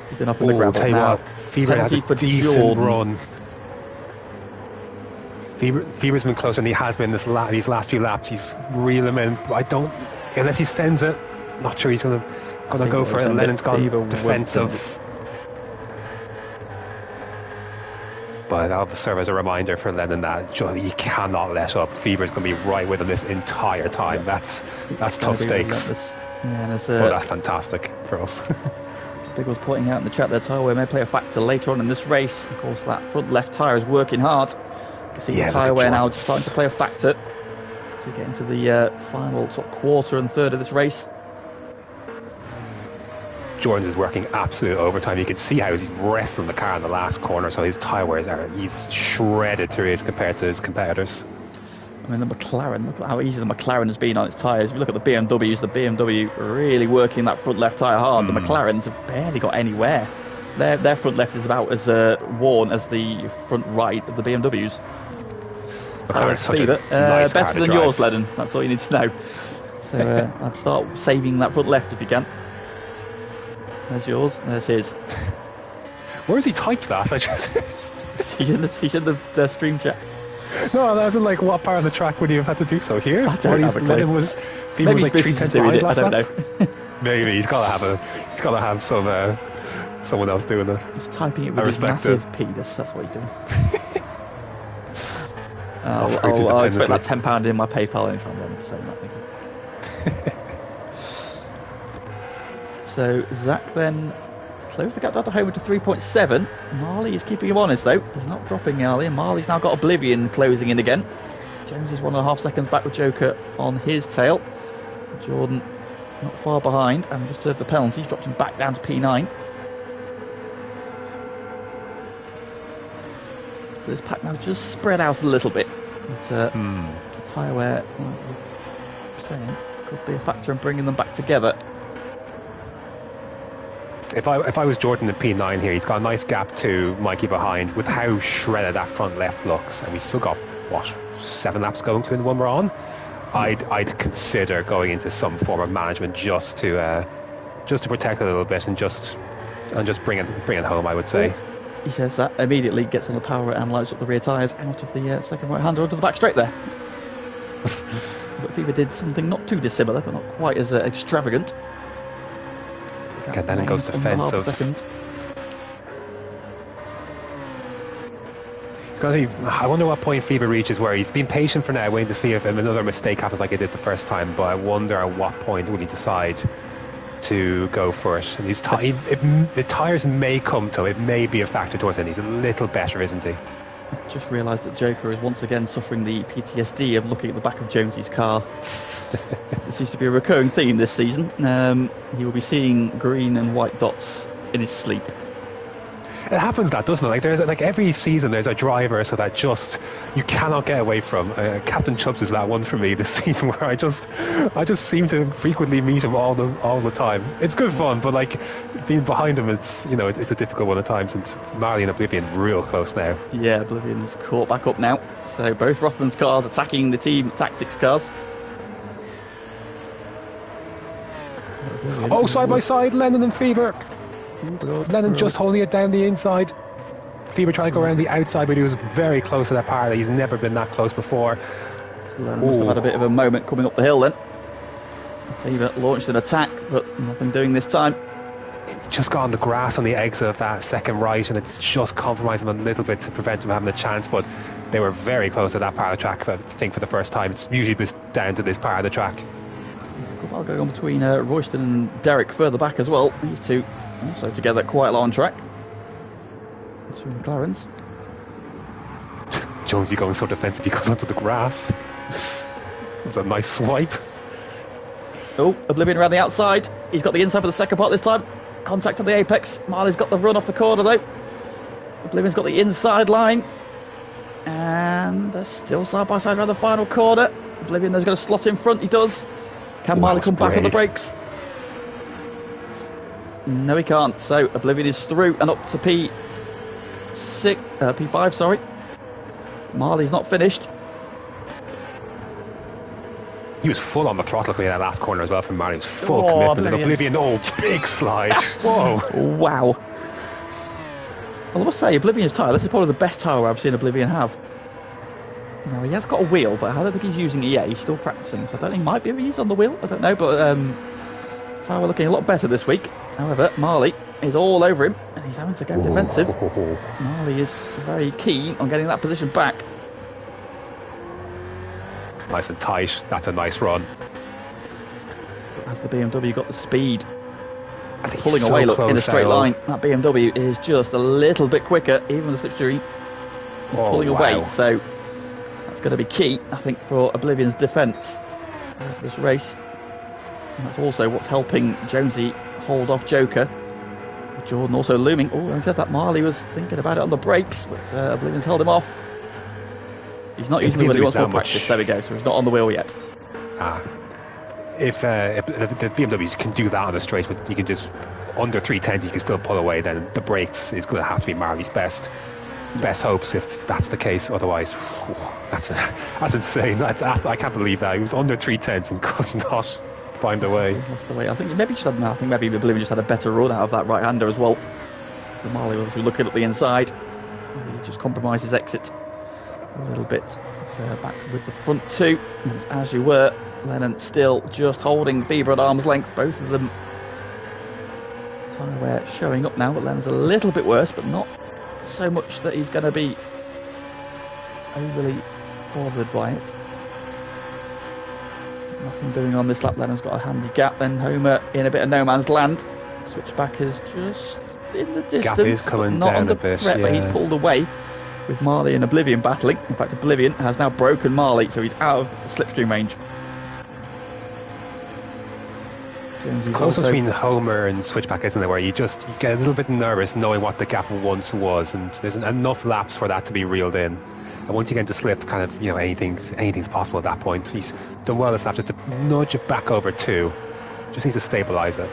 He's been off in the gravel now. Fever has a decent run. Fever's been close, and he has been these last few laps. He's reeling him in. Unless he sends it, not sure he's going to go for it. Lennon's gone defensive. But that'll serve as a reminder for Lennon that he cannot let up. Fever's going to be right with him this entire time. That's tough stakes. Yeah, that's fantastic for us. Big was pointing out in the chat there, tyre wear may play a factor later on in this race. Of course, that front left tyre is working hard. You can see the tyre wear now starting to play a factor. So we get into the final sort of quarter and third of this race. Jordan's is working absolute overtime. You can see how he's wrestling the car in the last corner, so his tyre wears he's shredded through his compared to his competitors. I mean, the McLaren, look at how easy the McLaren has been on its tyres. If you look at the BMW really working that front left tyre hard. The McLarens have barely got anywhere. Their front left is about as worn as the front right of the BMWs. McLaren's such a nice car better to than drive. yours, Lennon. That's all you need to know. So I'd start saving that front left if you can. There's yours, and there's his. Where has he typed that? He's in the stream chat. No, that's like what part of the track would you have had to do so here? I don't have a clue. Maybe was like 3 tenths behind last I don't lap? know. Maybe he's got to have someone else doing it. He's typing it with his massive penis. That's what he's doing. I'll expect that £10 in my PayPal anytime then for saying that. Thank you. So Zach then closed the gap down to Homer to 3.7. Marley is keeping him honest though. He's not dropping Marley, and Marley's now got Oblivion closing in again. James is 1.5 seconds back with Joker on his tail. Jordan not far behind and just served the penalty. He's dropped him back down to P9. So this pack now just spread out a little bit. It's tyre wear, like we're saying, could be a factor in bringing them back together. If I was Jordan at P9 here, he's got a nice gap to Mikey behind with how shredded that front left looks, and we've still got 7 laps going to the one we're on. I'd consider going into some form of management just to protect it a little bit and just bring it home, I would say. He says that immediately gets on the power and lights up the rear tyres out of the second right hander onto the back straight there. But Fever did something not too dissimilar, but not quite as extravagant. Okay, then it goes defensive. I wonder what point Fever reaches where he's been patient for now, waiting to see if another mistake happens like he did the first time, but I wonder at what point will he decide to go for it. And the tyres may come to him, it may be a factor towards him. He's a little better, isn't he? I just realised that Joker is once again suffering the PTSD of looking at the back of Jonesy's car. It seems to be a recurring theme this season. He will be seeing green and white dots in his sleep. It happens, that doesn't it? There's every season there's a driver so that just you cannot get away from. Captain Chubbs is that one for me this season, where I just seem to frequently meet him all the time. It's good fun, but like being behind him, it's a difficult one at times. And Marley and Oblivion real close now. Yeah, Oblivion's caught back up now. So both Rothman's cars attacking the team tactics cars. Oh, side by side, Lennon and Fever. Lennon just holding it down the inside. Fever trying to go around the outside, but he was very close to that parallel. He's never been that close before. So Lennon must have had a bit of a moment coming up the hill then. Fever launched an attack, but nothing doing this time. just got on the grass on the exit of that second right, and it's just compromised him a little bit to prevent him having a chance. But they were very close to that part of the track, I think, for the first time. It's usually just down to this part of the track. Good battle going on between Royston and Derek further back as well. These two also together quite a long track. It's from McLaren's. Jonesy going so defensive, he goes onto the grass. It's a nice swipe. Oh, Oblivion around the outside. He's got the inside for the second part this time. Contact on the apex. Marley's got the run off the corner though. Oblivion's got the inside line. And they're still side by side around the final corner. Oblivion there's going to slot in front. He does. Can Marley come back on the brakes? No, he can't. So Oblivion is through and up to P5, sorry. Marley's not finished. He was full on the throttle in that last corner as well from Marley. It was full commitment. And Oblivion, big slide. Whoa. Wow. Well, I must say, Oblivion's tyre, this is probably the best tyre I've seen Oblivion have. Now, he has got a wheel, but I don't think he's using it yet. He's still practicing, so I don't think he might be if he's on the wheel. I don't know, but tyre looking a lot better this week. However, Marley is all over him, and he's having to go defensive. Marley is very keen on getting that position back. Nice and tight. That's a nice run. But has the BMW got the speed? It's pulling away, look, in a straight line. That BMW is just a little bit quicker, even with the slipstream. He's pulling away, so that's going to be key, I think, for Oblivion's defence of this race. And that's also what's helping Jonesy hold off Joker. Jordan also looming. Oh, I said that Marley was thinking about it on the brakes, but Oblivion's held him off. He's not using the wheel, he wants more practice. There we go, so he's not on the wheel yet. If the BMWs can do that on the straight, but you can just under 310s, you can still pull away. Then the brakes is going to have to be Marley's best hopes if that's the case. Otherwise, that's insane. I can't believe that he was under 310s and could not find a way. Lost the way. I think maybe Oblivion just had a better run out of that right-hander as well. So Marley was looking at the inside. He just compromised his exit a little bit. So back with the front two, and as you were. Lennon still just holding Fever at arm's length, both of them. Tyre wear showing up now, but Lennon's a little bit worse, but not so much that he's going to be overly bothered by it. Nothing doing on this lap. Lennon's got a handy gap, then Homer in a bit of no man's land. Switchback is just in the distance, gap is coming not down under a bit, threat, but he's pulled away with Marley and Oblivion battling. In fact, Oblivion has now broken Marley, so he's out of slipstream range. It's close between Homer and Switchback, isn't there, where you get a little bit nervous knowing what the gap once was, and there's enough laps for that to be reeled in. And once you get into slip, kind of, anything's possible at that point. He's done well this lap just to nudge it back over 2. Just needs to stabilise it.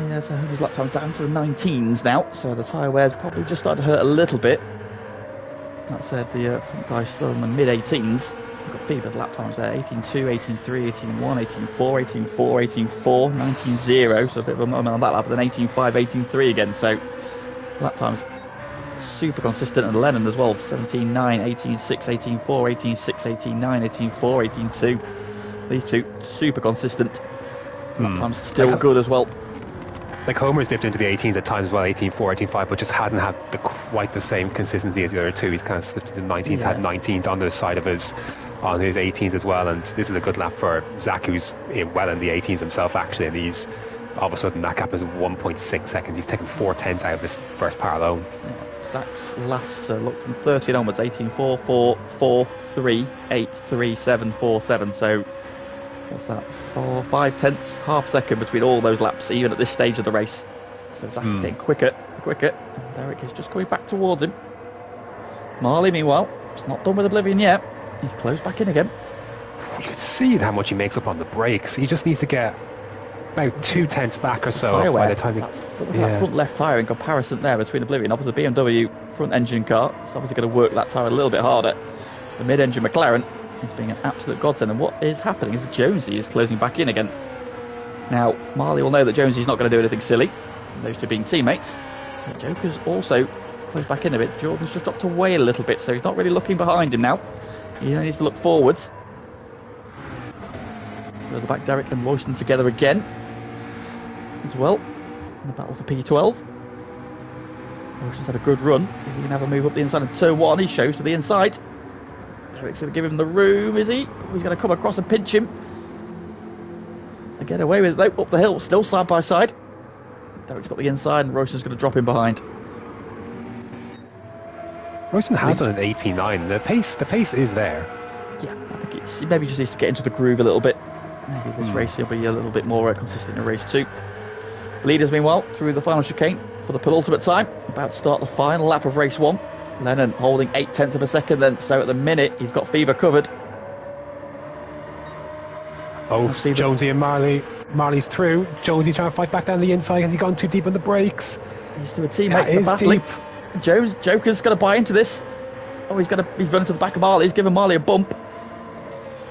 Yeah, so his lap time's down to the 19s now, so the tyre wear's probably just started to hurt a little bit. That said, the front guy's still in the mid-18s. We've got Fever's lap times there, 18.2, 18.3, 18.1, 18.4, 18.4, 18.4, 19.0, so a bit of a moment on that lap, but then 18.5, 18.3 again, so lap times super consistent, and Lennon as well, 17.9, 18.6, 18.4, 18.6, 18.9, 18.4, 18.2, these two super consistent, lap times still good as well. Like Homer's dipped into the 18s at times as well, 18.4, 18.5, but just hasn't had quite the same consistency as the other two. He's kind of slipped into the 19s, had 19s on the side of his 18s as well, and this is a good lap for Zach, who's well in the 18s himself actually, and he's all of a sudden that gap is 1.6 seconds. He's taken 4/10 out of this first part alone. Zach's last look from 13 onwards, 18.4, 4, 4, 3, 8, 3, 7, 4, 7, so what's that, 5/10, half second between all those laps, even at this stage of the race. So Zach is getting quicker, and Derek is just coming back towards him. Marley, meanwhile, he's not done with Oblivion yet. He's closed back in again. You can see how much he makes up on the brakes. He just needs to get about 2/10 back or so by the time that front left tyre in comparison there between Oblivion. Obviously the BMW front engine car, it's obviously going to work that tyre a little bit harder. The mid-engine McLaren is being an absolute godsend, and what is happening is that Jonesy is closing back in again. Now Marley will know that Jonesy's not going to do anything silly, those two being teammates, but Joker's also closed back in a bit. Jordan's just dropped away a little bit, so he's not really looking behind him now. He needs to look forwards. Further back, Derek and Royston together again as well. in the battle for P12. Roshan's had a good run. Is he going to have a move up the inside of turn 1? He shows to the inside. Derek's going to give him the room, is he? He's going to come across and pinch him. And get away with it though, up the hill, still side by side. Derek's got the inside and Roshan's going to drop him behind. Roshan has done an 18.9. The pace is there. Yeah, I think he maybe just needs to get into the groove a little bit. Maybe this race will be a little bit more consistent in race 2. Leaders, meanwhile, through the final chicane for the penultimate time. About to start the final lap of race 1. Lennon holding 0.8 of a second then, so at the minute he's got Fever covered. Oh, Jonesy and Marley. Marley's through. Jonesy trying to fight back down the inside. Has he gone too deep on the brakes? He's doing teammates in the battling. Joker's got to buy into this. Oh, he's running to the back of Marley. He's giving Marley a bump.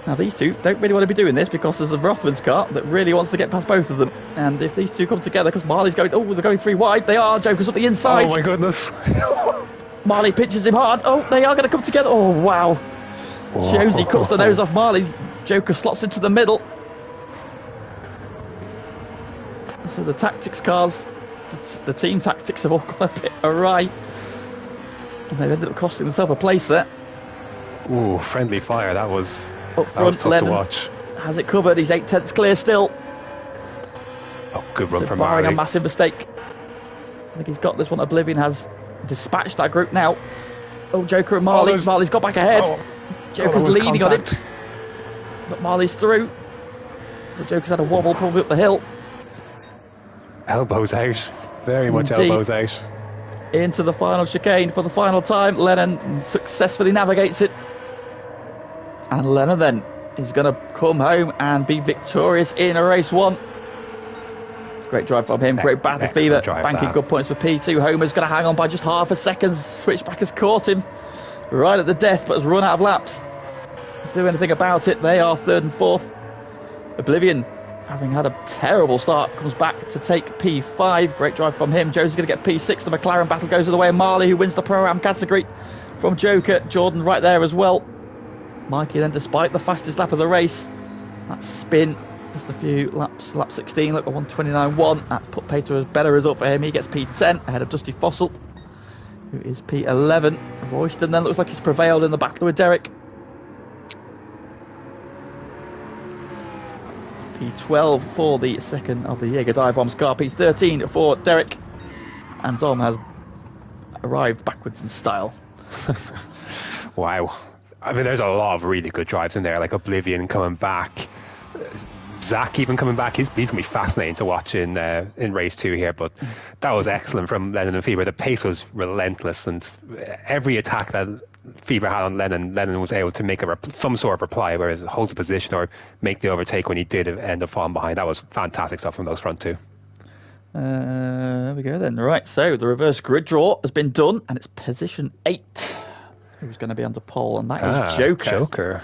Now these two don't really want to be doing this because there's a Rothman's car that really wants to get past both of them. And if these two come together, because Marley's going, they're going 3 wide. They are. Joker's up the inside. Oh my goodness. Marley pinches him hard. Oh, they are going to come together. Oh, wow. Whoa. Jonesy cuts the nose off Marley. Joker slots into the middle. So the tactics cars, the team tactics have all gone a bit awry. And they've ended up costing themselves a place there. Ooh, friendly fire. That was up front. Tough Lennon to watch. Has it covered. He's 0.8 clear still. Oh, good run from barring Marley. a massive mistake. I think he's got this one. Oblivion has dispatched that group now. Oh, Joker and Marley. Marley's got back ahead. Joker's leaning on him. But Marley's through. So Joker's had a wobble probably up the hill. Elbows out. Very much elbows out. Into the final chicane for the final time. Lennon successfully navigates it. And Lennon then is going to come home and be victorious in a race 1. Great drive from him. Great battle Fever. Banking good points for P2. Homer's going to hang on by just half a second. Switchback has caught him right at the death, but has run out of laps. To do anything about it, they are 3rd and 4th. Oblivion, having had a terrible start, comes back to take P5. Great drive from him. Jones is going to get P6. The McLaren battle goes the way of Marley, who wins the Pro-Am category from Joker. Jordan right there as well. Mikey then, despite the fastest lap of the race, that spin, just a few laps, lap 16, look, a 1:29.1. That's put Pater as better result for him. He gets P10 ahead of Dusty Fossil, who is P11. Royston then looks like he's prevailed in the battle with Derek. P12 for the second of the Jaeger dive bombs car. P13 for Derek. And Zom has arrived backwards in style. Wow. I mean, there's a lot of really good drives in there, like Oblivion coming back. Zach even coming back. He's going to be fascinating to watch in race 2 here. But that was excellent from Lennon and Fever. The pace was relentless, and every attack that Fever had on Lennon was able to make some sort of reply, whereas hold the position or make the overtake when he did end up falling behind. That was fantastic stuff from those front 2. There we go then. Right, so the reverse grid draw has been done, and it's position 8 who's going to be under pole, and that is Joker.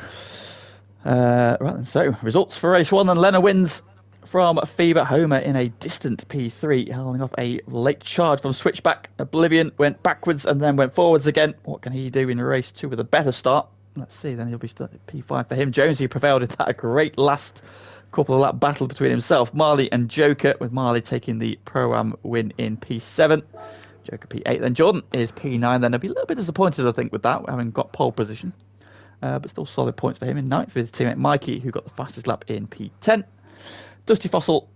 Right then, so results for race 1, and Lennon wins from Fever. Homer in a distant P3, holding off a late charge from Switchback. Oblivion went backwards and then went forwards again. What can he do in race 2 with a better start? Let's see, then he'll be P5 for him. Jonesy prevailed in that great last couple of lap battle between himself, Marley and Joker, with Marley taking the Pro-Am win in P7. Joker P8, then Jordan is P9. Then I'll be a little bit disappointed, I think, with that, having got pole position. But still solid points for him in 9th with his teammate Mikey, who got the fastest lap in P10. Dusty Fossil,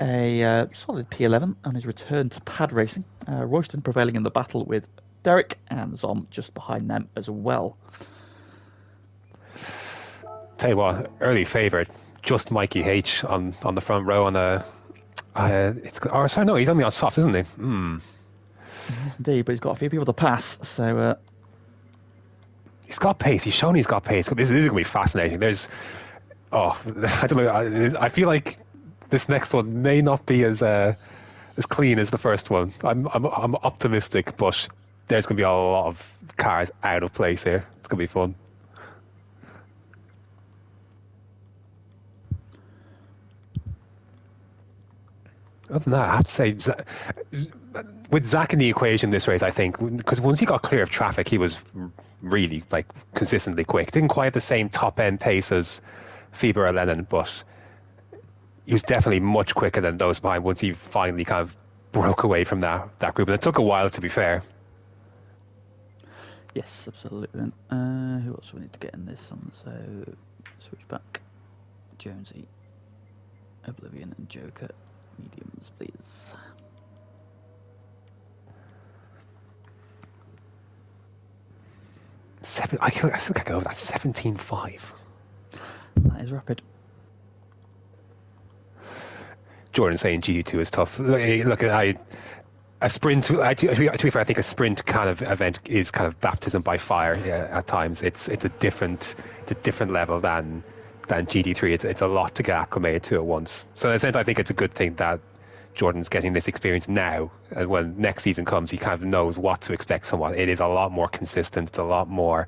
a solid P11 on his return to pad racing. Royston prevailing in the battle with Derek, and Zom just behind them as well. Tell you what, early favourite, just Mikey H on the front row on a. He's only on softs, isn't he? Yes, indeed, but he's got a few people to pass, so. He's got pace. He's shown he's got pace. This is going to be fascinating. I don't know. I feel like this next one may not be as clean as the first one. I'm optimistic, but there's going to be a lot of cars out of place here. It's going to be fun. Other than that, I have to say, with Zach in the equation this race, I think, because once he got clear of traffic, he was really consistently quick. Didn't quite have the same top end pace as Fever or Lennon, but he was definitely much quicker than those behind once he finally kind of broke away from that group, and it took a while, to be fair. Yes, absolutely. Who else do we need to get in this one? So, switch back. Jonesy, Oblivion, and Joker. Mediums, please. I still can't go over that. 17.5. That is rapid. Jordan saying GT2 is tough. Look, a sprint. To be fair, I think a sprint kind of event is kind of baptism by fire. Yeah, at times, it's a different level than GT3. It's a lot to get acclimated to at once. So in a sense, I think it's a good thing that Jordan's getting this experience now, and when next season comes, he kind of knows what to expect somewhat. It is a lot more consistent. It's a lot more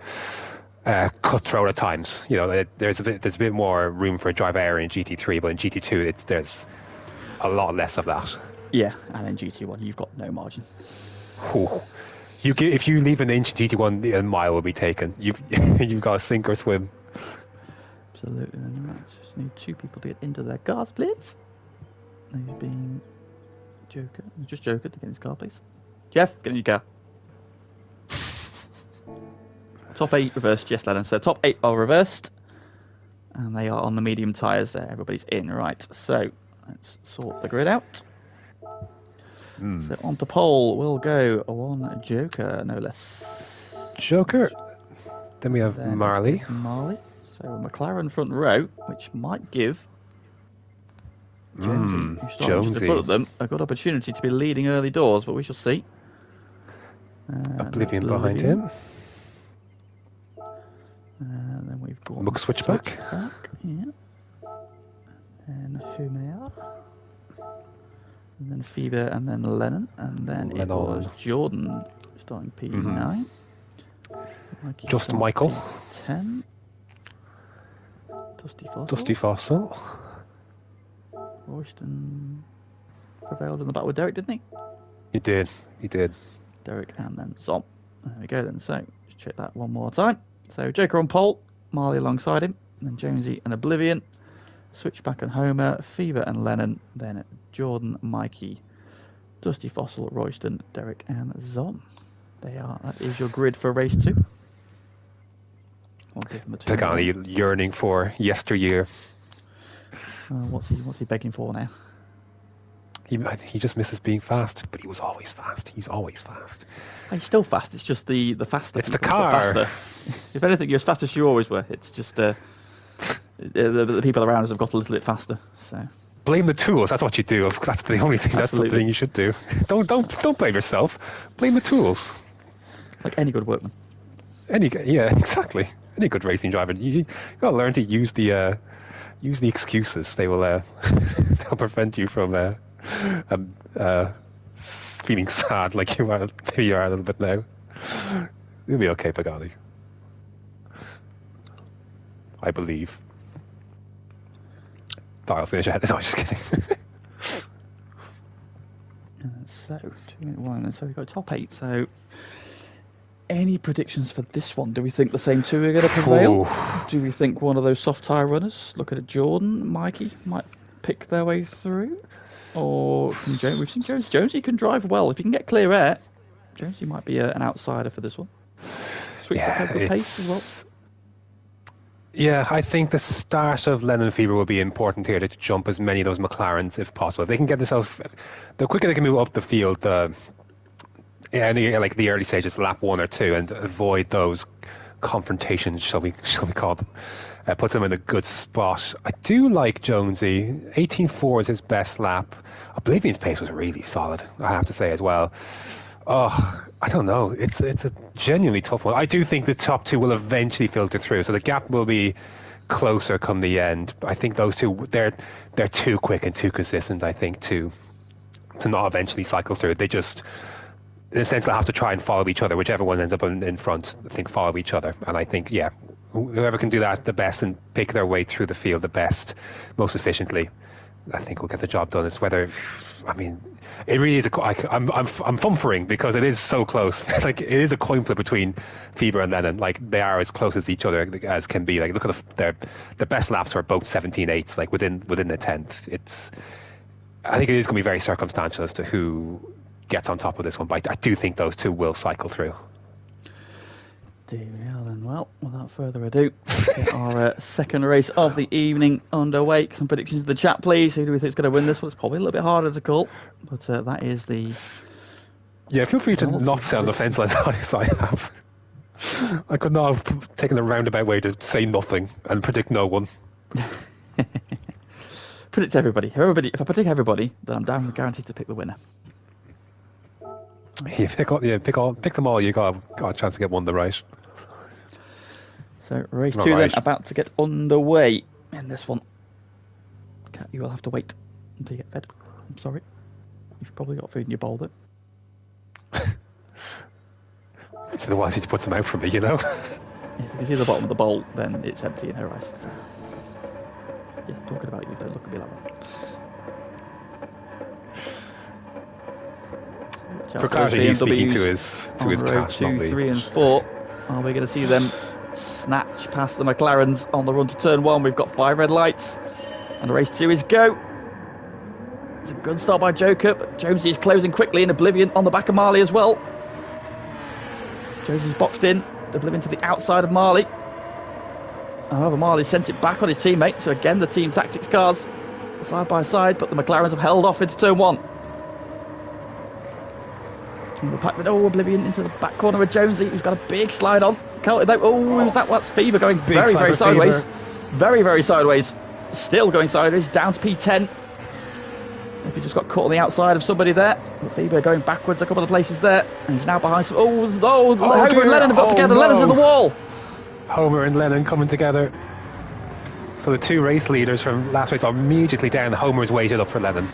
cutthroat at times. You know, there's a bit more room for drive error in GT3, but in GT2, there's a lot less of that. Yeah, and in GT1, you've got no margin. Ooh. If you leave an inch in GT1, a mile will be taken. You've got to sink or swim. Absolutely. Right, just need 2 people to get into their cars, please. They've been Joker. Just Joker to get in his car, please. Jeff, get in your car. Top 8 reversed, yes, Lennon. So top 8 are reversed, and they are on the medium tyres there. Everybody's in, right. So let's sort the grid out. So on to pole will go one Joker, no less. Joker. Then we have Marley. So a McLaren front row, which might give Jonesy, who's starting in front of them, a good opportunity to be leading early doors, but we shall see. Oblivion behind him. Then we've got Look switchback. Yeah. And Homer. And then Fever, and then Lennon, and then it was Jordan starting P9. Just Michael. P10. Dusty Fossil. Royston prevailed in the battle with Derek, didn't he? He did. Derek and then Zom. There we go then. So, just check that one more time. So, Joker on pole, Marley alongside him, then Jonesy and Oblivion, Switchback and Homer, Fever and Lennon, then Jordan, Mikey, Dusty Fossil, Royston, Derek and Zom. That is your grid for race 2. I'll give them the 2. Pagani yearning for yesteryear. What's he begging for now? He just misses being fast, but he was always fast. He's always fast. He's still fast. It's just the faster. It's the car. Faster. If anything, you're as fast as you always were. It's just the people around us have got a little bit faster. So blame the tools. That's what you do. That's the only thing. Absolutely. That's the thing you should do. Don't blame yourself. Blame the tools. Like any good workman. Yeah, exactly. Any good racing driver, you got to learn to use the excuses. They will they'll prevent you from feeling sad like you are. Maybe you are a little bit now. You'll be okay, Pagani. I believe. I'll finish ahead. No, I'm just kidding. So 2-1. So we've got top 8. So any predictions for this one? Do we think the same 2 are going to prevail? Do we think one of those soft tyre runners, looking at Jordan, Mikey, might pick their way through? Or we've seen Jonesy can drive well. If he can get clear air, Jonesy might be an outsider for this one. Switch to have good pace as well. Yeah, I think the start of Lennon Fever will be important here to jump as many of those McLarens if possible. If they can get themselves, the quicker they can move up the field, the early stages, lap 1 or 2, and avoid those confrontations, shall we call them, puts them in a good spot. I do like Jonesy. 18.4 is his best lap. Oblivion's pace was really solid, I have to say as well. Oh, I don't know. It's a genuinely tough one. I do think the top 2 will eventually filter through, so the gap will be closer come the end. But I think those 2, they're too quick and too consistent, I think, to not eventually cycle through. They just, in a sense, they'll have to try and follow each other. Whichever one ends up in front, I think, follow each other. And I think, yeah, whoever can do that the best and pick their way through the field the best, most efficiently, I think will get the job done. It's whether, I mean, it really is I'm fumfering because it is so close. Like, it is a coin flip between Fever and Lennon. Like, they are as close as each other as can be. Like, look at the best laps are both 17.8s, like within the 10th. I think it is going to be very circumstantial as to who gets on top of this one, but I do think those two will cycle through. There we are then. Well, without further ado, let's get our second race of the evening underway. Some predictions in the chat, please. Who do we think is going to win this one? It's probably a little bit harder to call, but that is the... Yeah, feel free to not sound offensive as I have. I could not have taken a roundabout way to say nothing and predict no one. Predict everybody. If I predict everybody, then I'm down guaranteed to pick the winner. Yeah, pick them all. You got a chance to get one right. So race two then about to get underway in this one. Cat, you will have to wait until you get fed. I'm sorry. You've probably got food in your bowl though. It's been a while since you put some out for me, you know. If you can see the bottom of the bowl, then it's empty in her eyes. So. Yeah, talking about you, don't look at me like that. For clarity, he's speaking to his cat, 2, 3 and 4. Are we going to see them snatch past the McLarens on the run to turn 1? We've got 5 red lights, and race 2 is go. It's a good start by Joker, but Jonesy is closing quickly in Oblivion on the back of Marley as well. Jonesy's boxed in, Oblivion to the outside of Marley. However, Marley sent it back on his teammate, so again the team tactics cars side by side, but the McLarens have held off into turn 1. And the pack with Oblivion into the back corner with Jonesy, who's got a big slide on. That's Fever going very, very sideways. Very, very sideways. Still going sideways, down to P10. If he just got caught on the outside of somebody there. But Fever going backwards a couple of places there. And he's now behind some... Homer and Lennon have got together. No. Lennon's in the wall. Homer and Lennon coming together. So the two race leaders from last race are immediately down. Homer's waited up for Lennon.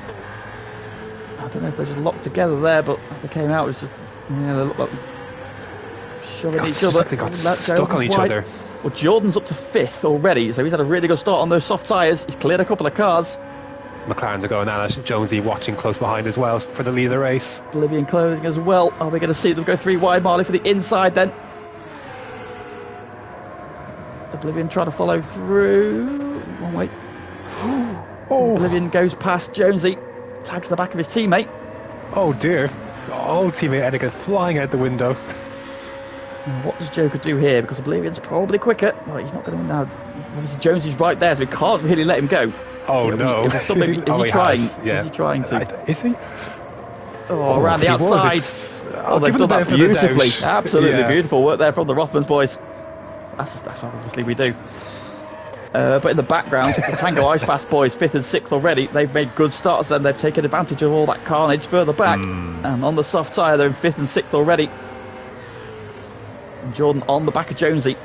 I don't know if they're just locked together there, but as they came out, it was just... Yeah, they look like shoving each other. They got stuck on each other. Well, Jordan's up to 5th already, so he's had a really good start on those soft tyres. He's cleared a couple of cars. McLarens are going at it. Jonesy watching close behind as well for the lead of the race. Oblivion closing as well. Are we going to see them go 3 wide? Marley for the inside then. Oblivion trying to follow through. One way. Oblivion goes past Jonesy. Tags the back of his teammate. Oh dear. Old teammate etiquette flying out the window. What does Joker do here? Because Oblivion's probably quicker. Well, he's not going to win now. Obviously, Jonesy's right there, so we can't really let him go. Oh no! Is he trying? Yeah. Is he trying to? Is he? Oh, around the outside. They've done that beautifully. Absolutely beautiful work there from the Rothmans boys. That's obviously we do. But in the background, the Tango Ice Fast boys, 5th and 6th already. They've made good starts and they've taken advantage of all that carnage further back. And on the soft tyre, they're in 5th and 6th already. And Jordan on the back of Jonesy.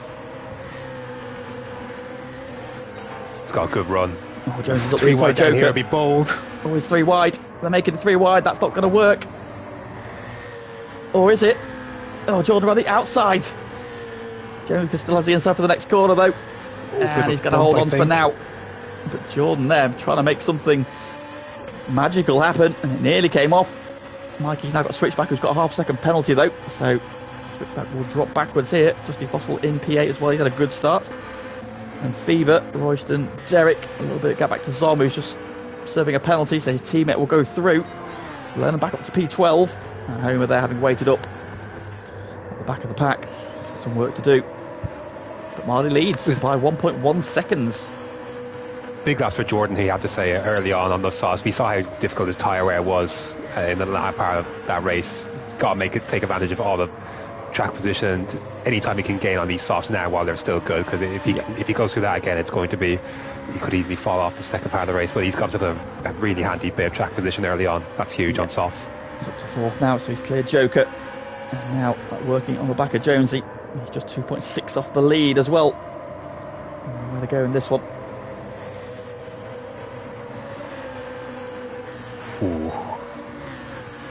He's got a good run. Oh, Jones is up the inside. Joker. Here, be bold. Oh, he's 3 wide. They're making it 3 wide. That's not going to work. Or is it? Oh, Jordan around the outside. Joker still has the inside for the next corner, though. And he's going to hold on for now. But Jordan there trying to make something magical happen. And it nearly came off. Mikey's now got Switchback, who's got a half-second penalty, though. So Switchback will drop backwards here. Dusty Fossil in P8 as well. He's had a good start. And Fever, Royston, Derek, a little bit of gap back to Zom, who's just serving a penalty, so his teammate will go through. So Lennon back up to P12, and Homer there having waited up at the back of the pack. Got some work to do. But Marley leads by 1.1 seconds. Big loss for Jordan, he had to say early on those softs. We saw how difficult his tyre wear was in the latter part of that race. Got to take advantage of all the track position and anytime he can gain on these softs now while they're still good, because if he goes through that again, it's going to be, he could easily fall off the second part of the race. But he's got a really handy bit of track position early on. That's huge on softs. He's up to 4th now, so he's cleared Joker, and now working on the back of Jonesy. He's just 2.6 off the lead as well. Where to go in this one?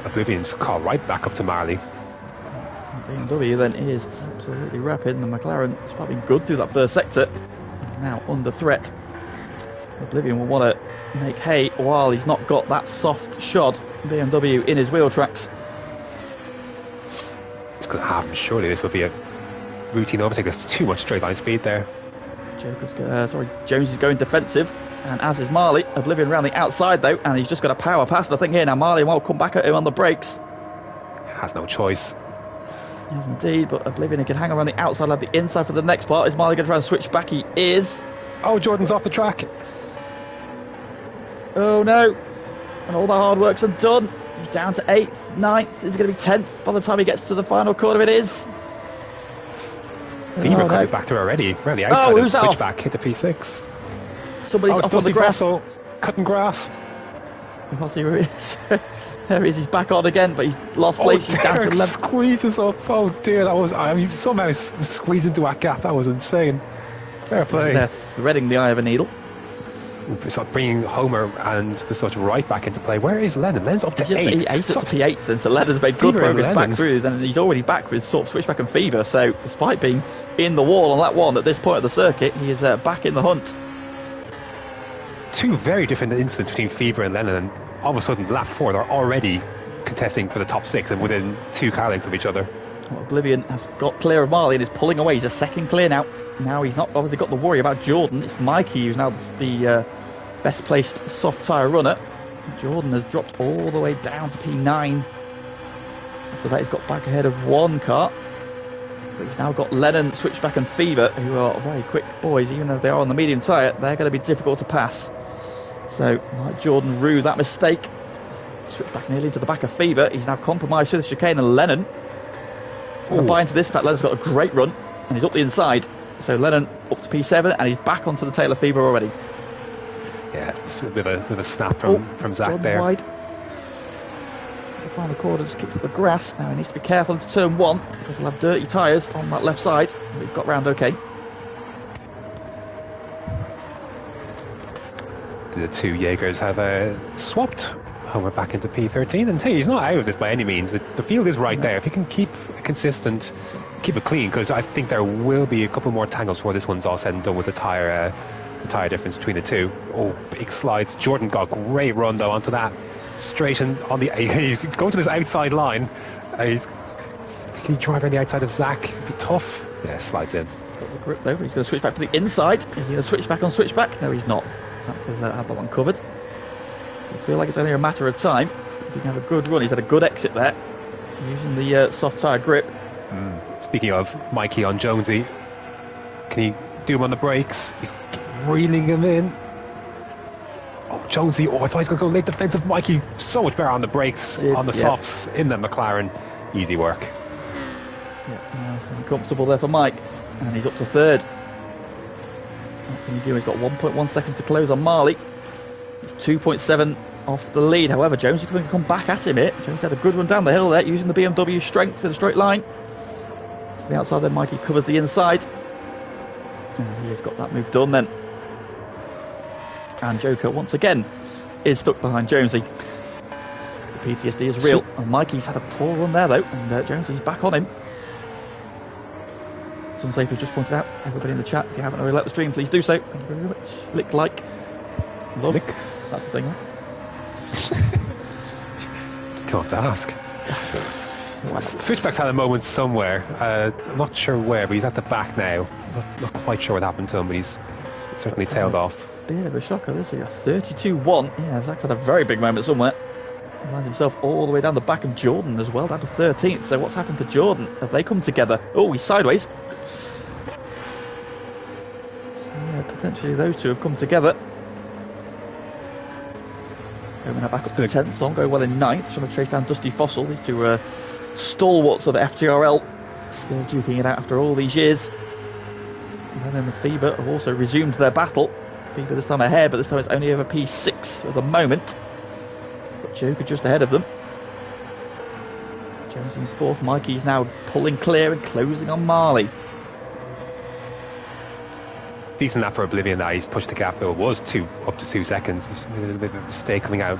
Oblivion's caught right back up to Marley. BMW then is absolutely rapid, and the McLaren has probably been good through that first sector. Now under threat. Oblivion will want to make hay while he's not got that soft shod BMW in his wheel tracks. It's going to happen. Surely this will be a routine overtake. There's too much straight line speed there. Jones is going defensive, and as is Marley. Oblivion around the outside though, and he's just got a power pass. I think here now Marley will come back at him on the brakes. Has no choice. Yes, indeed, but Oblivion can hang around the outside, like the inside for the next part. Is Marley going to try and switch back? He is. Oh, Jordan's off the track. Oh no! And all the hard work's done. He's down to 8th, 9th. Is it going to be 10th by the time he gets to the final corner? It is. Fever coming back through already. Around the outside who's and that switch back, hit the P6. Somebody's off on the grass. Vessel, cutting grass. We'll see where he is. There he is, he's back on again, but he's lost place. He's down to 11. Squeezes up. Oh dear, that was. I mean, somehow squeezed into that gap. That was insane. Fair play. They're threading the eye of a needle. It's like bringing Homer and the such right back into play. Where is Lennon? Lennon's up to 8. Up to P8, then so Lennon's made good progress back through. Then he's already back with sort of switchback and Fever. So despite being in the wall on that one at this point of the circuit, he is back in the hunt. Two very different incidents between Fever and Lennon, and all of a sudden lap 4 they're already contesting for the top 6 and within 2 car lengths of each other. Well, Oblivion has got clear of Marley and is pulling away. He's a second clear now. Now he's not obviously got the worry about Jordan. It's Mikey who's now the best placed soft tyre runner. Jordan has dropped all the way down to P9. After that he's got back ahead of one car. But he's now got Lennon, Switchback and Fever, who are very quick boys. Even though they are on the medium tyre, they're going to be difficult to pass. So might Jordan rue that mistake. Switchback nearly into the back of Fever. He's now compromised through the chicane, and Lennon going to buy into this. In fact, Lennon's got a great run and he's up the inside. So Lennon up to P7 and he's back onto the tail of Fever already. Yeah, just a bit of a snap from Zach Jordan's there. Wide. The final corner just kicks up the grass. Now he needs to be careful into turn 1 because he'll have dirty tyres on that left side. But he's got round okay. The two Jaegers have swapped Homer back into P13, and he's not out of this by any means. The field is right there. If he can keep it consistent, keep it clean, because I think there will be a couple more tangles before this one's all said and done with the tyre difference between the two. Oh, big slides. Jordan got a great run though onto that. Straightened on the. He's going to this outside line. Can he drive on the outside of Zach? It'd be tough. Yeah, slides in. He's got the grip though. He's going to switch back for the inside. Is he going to switch back on switchback? No, he's not. Because I had that one covered. I feel like it's only a matter of time. If he can have a good run, he's had a good exit there, using the soft tyre grip. Speaking of Mikey on Jonesy, can he do him on the brakes? He's reeling him in. Oh, Jonesy, I thought he was going to go late defensive. Mikey, so much better on the brakes, on the softs, in the McLaren. Easy work. Yeah, nice and comfortable there for Mike. And he's up to 3rd. What can you do? He's got 1.1 seconds to close on Marley. He's 2.7 off the lead. However, Jones is going to come back at him here. Jones had a good run down the hill there, using the BMW strength for the straight line. To the outside then, Mikey covers the inside. And he has got that move done then. And Joker, once again, is stuck behind Jonesy. The PTSD is real. And Mikey's had a poor run there, though. And Jonesy's back on him. Sunsafe has just pointed out, everybody in the chat, if you haven't already liked the stream, please do so. Thank you very much. Lick, like, love. Lick. That's the thing, right? Tough to ask. Switchback's had a moment somewhere. I'm not sure where, but he's at the back now. Not quite sure what happened to him, but he's certainly tailed off. Bit of a shocker, this is a 32-1. Yeah, Zach's had a very big moment somewhere. He finds himself all the way down the back of Jordan as well, down to 13th. So what's happened to Jordan? Have they come together? Oh, he's sideways. So, yeah, potentially those two have come together. Going now back up to 10th, so I'm going well in 9th. Trying to chase down Dusty Fossil. These two stalwarts of the FTRL, still duking it out after all these years. And then the Fever have also resumed their battle. Fever this time ahead, but this time it's only over P6 at the moment. Got Joker just ahead of them. Jones in 4th. Mikey's now pulling clear and closing on Marley. Decent lap for Oblivion that he's pushed the gap, though it was up to 2 seconds. He's made a little bit of a mistake coming out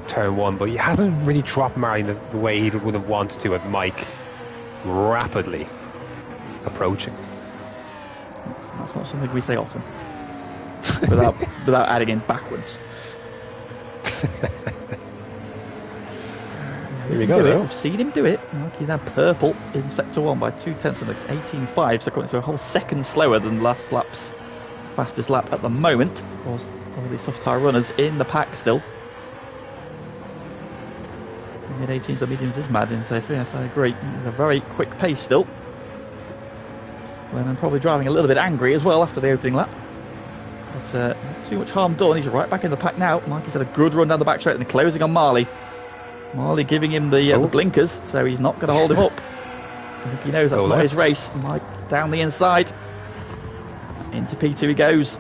turn 1, but he hasn't really dropped Marley the way he would have wanted to at Mike rapidly approaching. That's not something we say often. without adding in backwards. Here we go, though. I've seen him do it. Mikey's now purple in sector 1 by 0.2 of 18.5, so coming to a whole second slower than last lap's fastest lap at the moment. All these soft tyre runners in the pack still. Mid-18s or mediums is mad in safety, yes, I agree. It's a very quick pace still. Lennon probably driving a little bit angry as well after the opening lap. But not too much harm done. He's right back in the pack now. Mikey's had a good run down the back straight and closing on Marley. Marley giving him the blinkers, so he's not going to hold him up. I think he knows that's not his race. Mike down the inside. Into P2 he goes.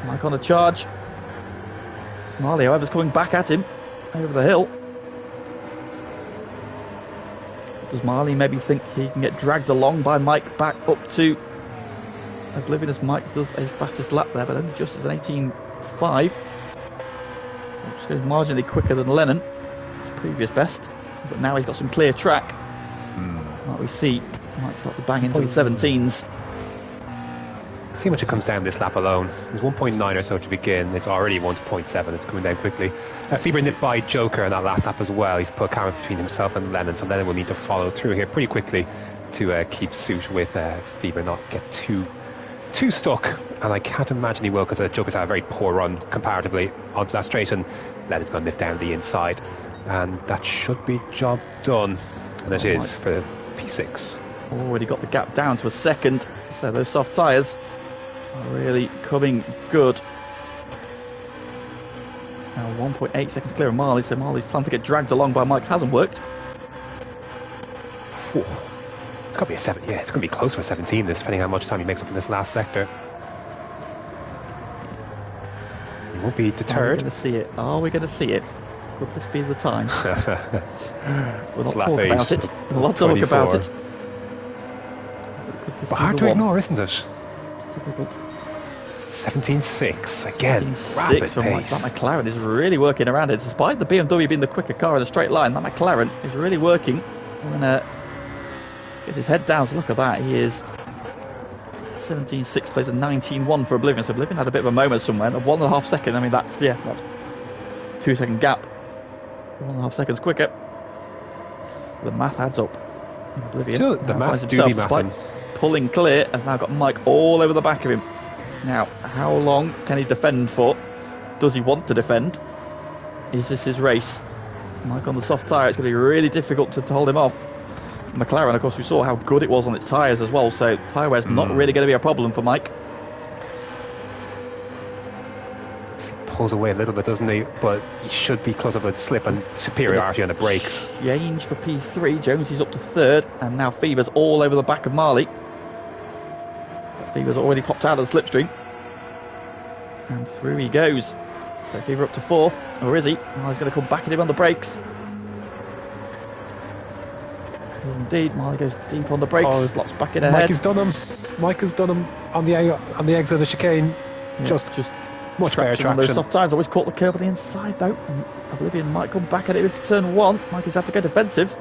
Mike on a charge. Marley, however, is coming back at him over the hill. Does Marley maybe think he can get dragged along by Mike back up to Oblivion as Mike does a fastest lap there, but only just as an 18.5. Just goes marginally quicker than Lennon, his previous best, but now he's got some clear track. Like we see, Mike start to bang into the 17s. See how much it comes down this lap alone. It was 1.9 or so to begin. It's already 1.7. It's coming down quickly. Fever nipped by Joker in that last lap as well. He's put a camera between himself and Lennon, so Lennon will need to follow through here pretty quickly to keep suit with Fever, not get too stuck. And I can't imagine he will, because Joker's had a very poor run comparatively onto that straight, and Lennon's going to nip down the inside. And that should be job done. And it is for P6. Already got the gap down to a second, so those soft tyres are really coming good. Now 1.8 seconds clear of Marley, so Marley's plan to get dragged along by Mike hasn't worked. Whew. It's got to be a 7. Yeah, it's going to be close for a 17 this, depending on how much time he makes up in this last sector. He won't be deterred. Are we going to see it? Are we going to see it? Could this be the time? We'll not talk about it. We'll not talk about it. But hard to ignore, isn't it? It's difficult. 17.6 again. 17.6 from Mike. That McLaren is really working around it. Despite the BMW being the quicker car in a straight line, that McLaren is really working. I'm gonna get his head down. So look at that. He is 17.6 plays a 19.1 for Oblivion. So Oblivion had a bit of a moment somewhere. A 1.5 second. I mean, that's 2 second gap. 1.5 seconds quicker. The math adds up. Oblivion. The math do be mathing. Pulling clear, has now got Mike all over the back of him. Now, how long can he defend for? Does he want to defend? Is this his race? Mike on the soft tyre, it's going to be really difficult to hold him off. McLaren, of course, we saw how good it was on its tyres as well, so tyre wear's not really going to be a problem for Mike. He pulls away a little bit, doesn't he? But he should be close up with slip and superiority on the brakes. Change for P3, Jonesy's up to third, and now Fever's all over the back of Marley. Fever's already popped out of the slipstream. And through he goes. So Fever up to fourth, or is he? Marley's going to come back at him on the brakes. Yes, indeed, Marley goes deep on the brakes, slots back in ahead. Mike has done him. Mike has done him on the exit of the chicane. Yeah, just much better traction. On those soft tyres, always caught the curb on the inside though. And Oblivion might come back at it into turn one. Mike has had to go defensive.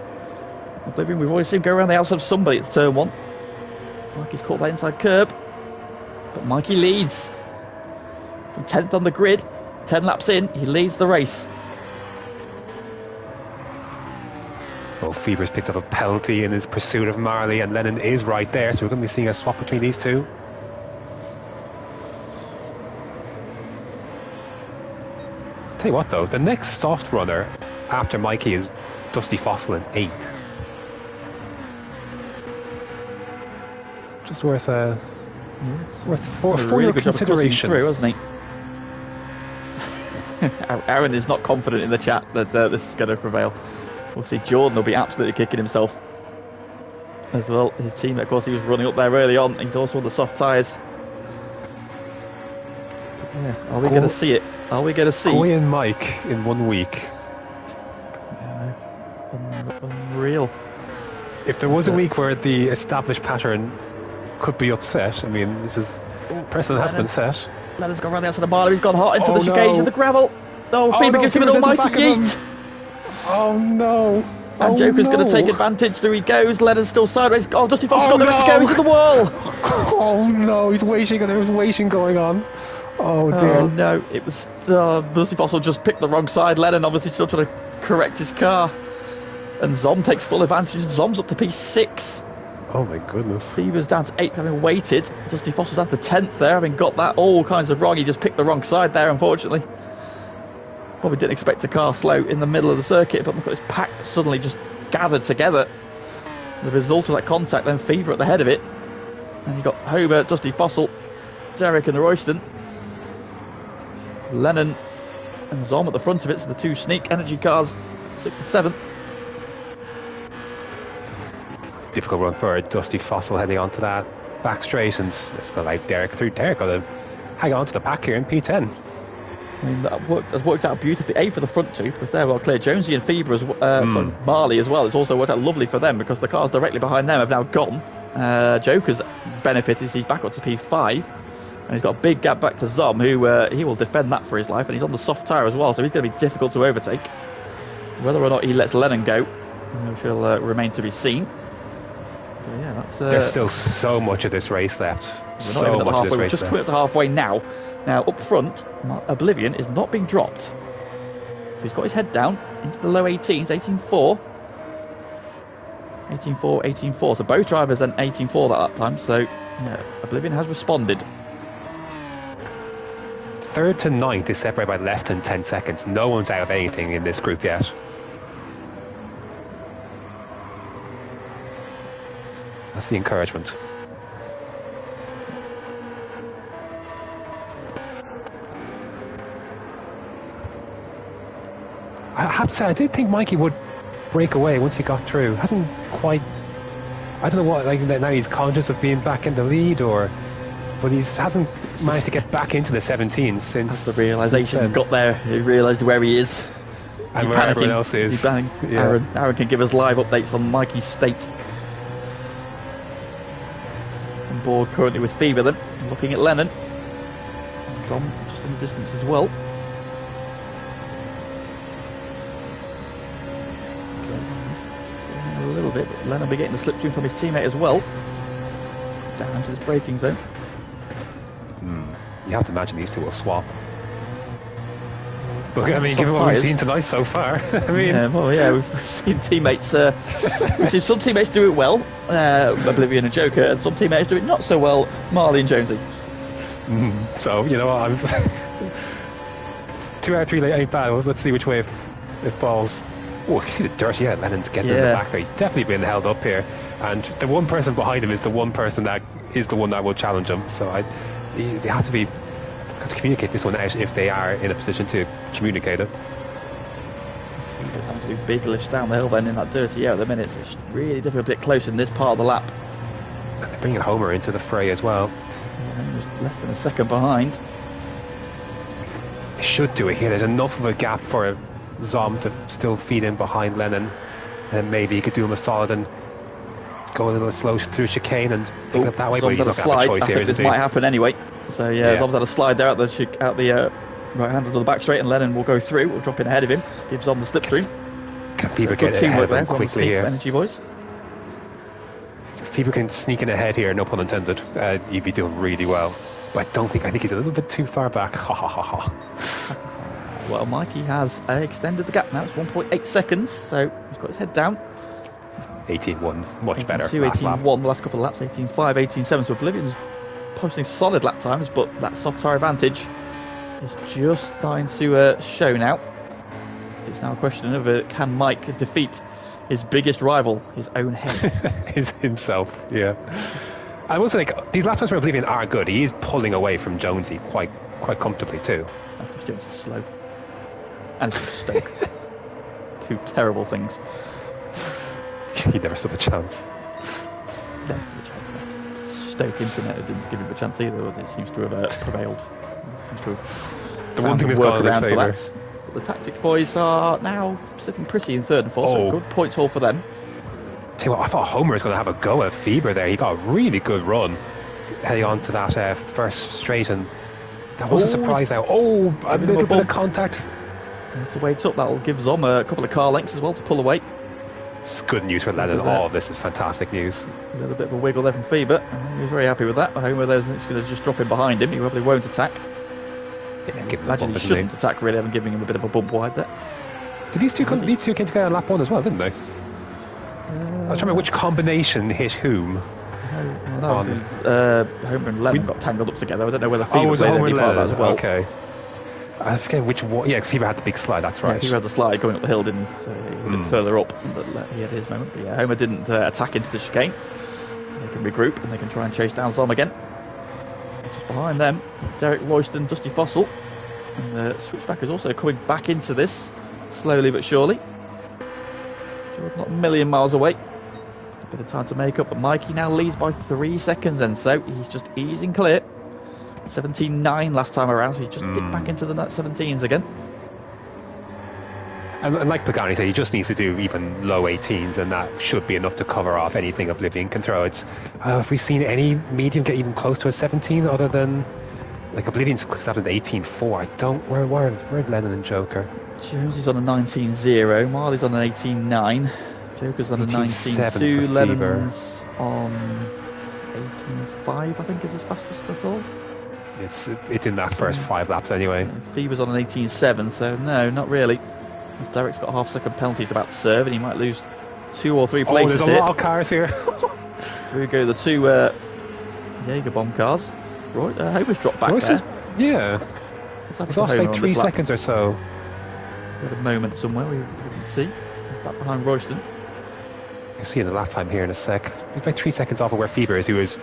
Oblivion, we've already seen him go around the outside of somebody at turn one. Mikey's caught that inside curb, but Mikey leads from 10th on the grid. 10 laps in, he leads the race. Well, Fever's picked up a penalty in his pursuit of Marley, and Lennon is right there, so we're going to be seeing a swap between these two. Tell you what though, the next soft runner after Mikey is Dusty Fossil in 8th. Just worth for your consideration. Through, hasn't he? Aaron is not confident in the chat that this is going to prevail. We'll see. Jordan will be absolutely kicking himself as well. His team, of course, he was running up there early on. He's also on the soft tyres. Yeah, are we going to see it? Are we going to see? Goy and Mike in 1 week. Unreal. If there was a week where the established pattern could be upset, I mean, this is precedent has been set. Lennon's gone around the outside of Marlow. He's gone hot into the chicanes of the gravel. Fever gives him an almighty yeet. Oh no. And Joker's going to take advantage. There he goes. Lennon's still sideways. Dusty Foster's got nowhere to go. He's at the wall. Oh no, he's waiting. There was waiting going on. Oh dear. Oh no, it was Dusty Foster just picked the wrong side. Lennon obviously still trying to correct his car. And Zom takes full advantage. Zom's up to P6. Oh my goodness. Fever's down to 8th, having waited. Dusty Fossil's down to 10th there, having got that all kinds of wrong. He just picked the wrong side there, unfortunately. Probably didn't expect a car slow in the middle of the circuit, but look at this pack suddenly just gathered together. The result of that contact, then Fever at the head of it. And you've got Hober, Dusty Fossil, Derek and Royston. Lennon and Zom at the front of it, so the two Sneak Energy cars, 6th and 7th. Difficult run for Dusty Fossil heading onto that back straight, and let's go like Derek through. Derek got to hang on to the pack here in P10. I mean, that has worked out beautifully. A for the front two, because they're well clear. Jonesy and Fever, sorry, Marley as well. It's also worked out lovely for them because the cars directly behind them have now gone. Joker's benefit is he's back up to P5, and he's got a big gap back to Zom, who he will defend that for his life, and he's on the soft tyre as well, so he's going to be difficult to overtake. Whether or not he lets Lennon go, which will remain to be seen. But yeah, that's. There's still so much of this race left. We're not even at the halfway. We're just coming up to halfway now. Now up front, Oblivion is not being dropped. So he's got his head down into the low 18s, 18.4. 18.4, 18.4. So both drivers then 18.4 that time. So yeah, Oblivion has responded. 3rd to 9th is separated by less than 10 seconds. No one's out of anything in this group yet. That's the encouragement. I have to say, I did think Mikey would break away once he got through. Hasn't quite. I don't know what. Like now he's conscious of being back in the lead, but he hasn't managed to get back into the 17s since. As the realisation got there, he realised where he is. And where everyone else is. Yeah. Aaron can give us live updates on Mikey's state. On board currently with Fever then, looking at Lennon. And Zom just in the distance as well. A little bit, but Lennon will be getting the slipstream from his teammate as well. Down into this braking zone. You have to imagine these two will swap. But I mean, given what we've seen tonight so far, I mean, yeah, well, yeah, we've seen teammates. We've seen some teammates do it well, Oblivion and Joker, and some teammates do it not so well, Marley and Jonesy. So you know, I'm 2 out of 3 ain't bad. Let's see which way it falls. Oh, you see the dirt here. Lennon's getting in the back there. He's definitely been held up here, and the one person behind him is the one person that is the one that will challenge him. So they have to communicate this one out if they are in a position to communicate it. He just having to do big lifts down the hill then in that dirty air at the minute. It's really difficult to get close in this part of the lap. And they're bringing Homer into the fray as well. Homer's less than a second behind. They should do it here. There's enough of a gap for Zom to still feed in behind Lennon, and maybe he could do him a solid and go a little slow through chicane and pick up that way. But he's not going to have a choice here, this might happen anyway. So yeah, Zom's had a slide there out the right hand of the back straight, and Lennon will go through. We'll drop in ahead of him. Gives on the slipstream. Can Fever get ahead of him quickly here? Energy boys. Fever can sneak in ahead here, no pun intended. He'd be doing really well. But I think he's a little bit too far back. Ha ha ha ha. Well, Mikey has extended the gap now. It's 1.8 seconds, so he's got his head down. 18.1, much 18.2, better. 18.1 the last couple of laps. 18.5, 18.7. So Oblivion's posting solid lap times, but that soft tyre advantage is just starting to show now. It's now a question of can Mike defeat his biggest rival, his own head? himself, yeah. I will say, these lap times for Oblivion are good. He is pulling away from Jonesy quite comfortably too. That's because Jonesy's slow. And it's Stoke. Two terrible things. He never stood a chance. Never stood a chance. Stoke Internet didn't give him a chance either. It seems to have prevailed. It seems to have the one thing that's gone in his favour. But the Tactic boys are now sitting pretty in 3rd and 4th, so good points haul for them. Tell you what, I thought Homer was going to have a go at Fever there. He got a really good run heading on to that first straight, and that was a surprise now. Oh, a little bit of contact. If the weight's up, that'll give Zom a couple of car lengths as well to pull away. It's good news for Lennon. Oh, this is fantastic news. A little bit of a wiggle there from Fever. He was very happy with that. Homer there's going to just drop in behind him. He probably won't attack. Yeah, imagine he shouldn't attack, really, having given him a bit of a bump wide there. Did these two came together on lap 1 as well, didn't they? I was trying to remember which combination hit whom. Well, that was Homer and Lennon got tangled up together. I don't know whether Fever was played Homer any and part of that as well. Okay. I forget which one. Yeah, Fever had the big slide, that's right. Yeah, Fever had the slide going up the hill, didn't he? So he was a bit further up, but he had his moment. But yeah, Homer didn't attack into the chicane. They can regroup and they can try and chase down Zom again. Just behind them, Derek Royston, Dusty Fossil. And the switchback is also coming back into this, slowly but surely. Jordan not a million miles away. A bit of time to make up, but Mikey now leads by 3 seconds then, so he's just easing clear. 17.9 last time around, so he's just dipped back into the 17s again. And like Pagani said, he just needs to do even low 18s, and that should be enough to cover off anything Oblivion can throw. It's have we seen any medium get even close to a 17 other than like Oblivion's started at 18.4? I don't. Where are Lennon and Joker? Jones is on a 19.0, Marley's on an 18.9, Joker's on a 19.2, Lennon's on 18.5, I think is his fastest, that's all. It's in that first 5 laps anyway. Fever's on an 18.7, so no, not really. Derek's got a half-second penalty he's about to serve, and he might lose 2 or 3 places there's a lot of cars here. Here we go, the 2 Jaeger bomb cars. Right, Homer's dropped back there. Yeah. He's lost like 3 seconds or so. He's had a moment somewhere we can see. Back behind Royston. You'll see in the lap time here in a sec. He's about 3 seconds off of where Fever is, who is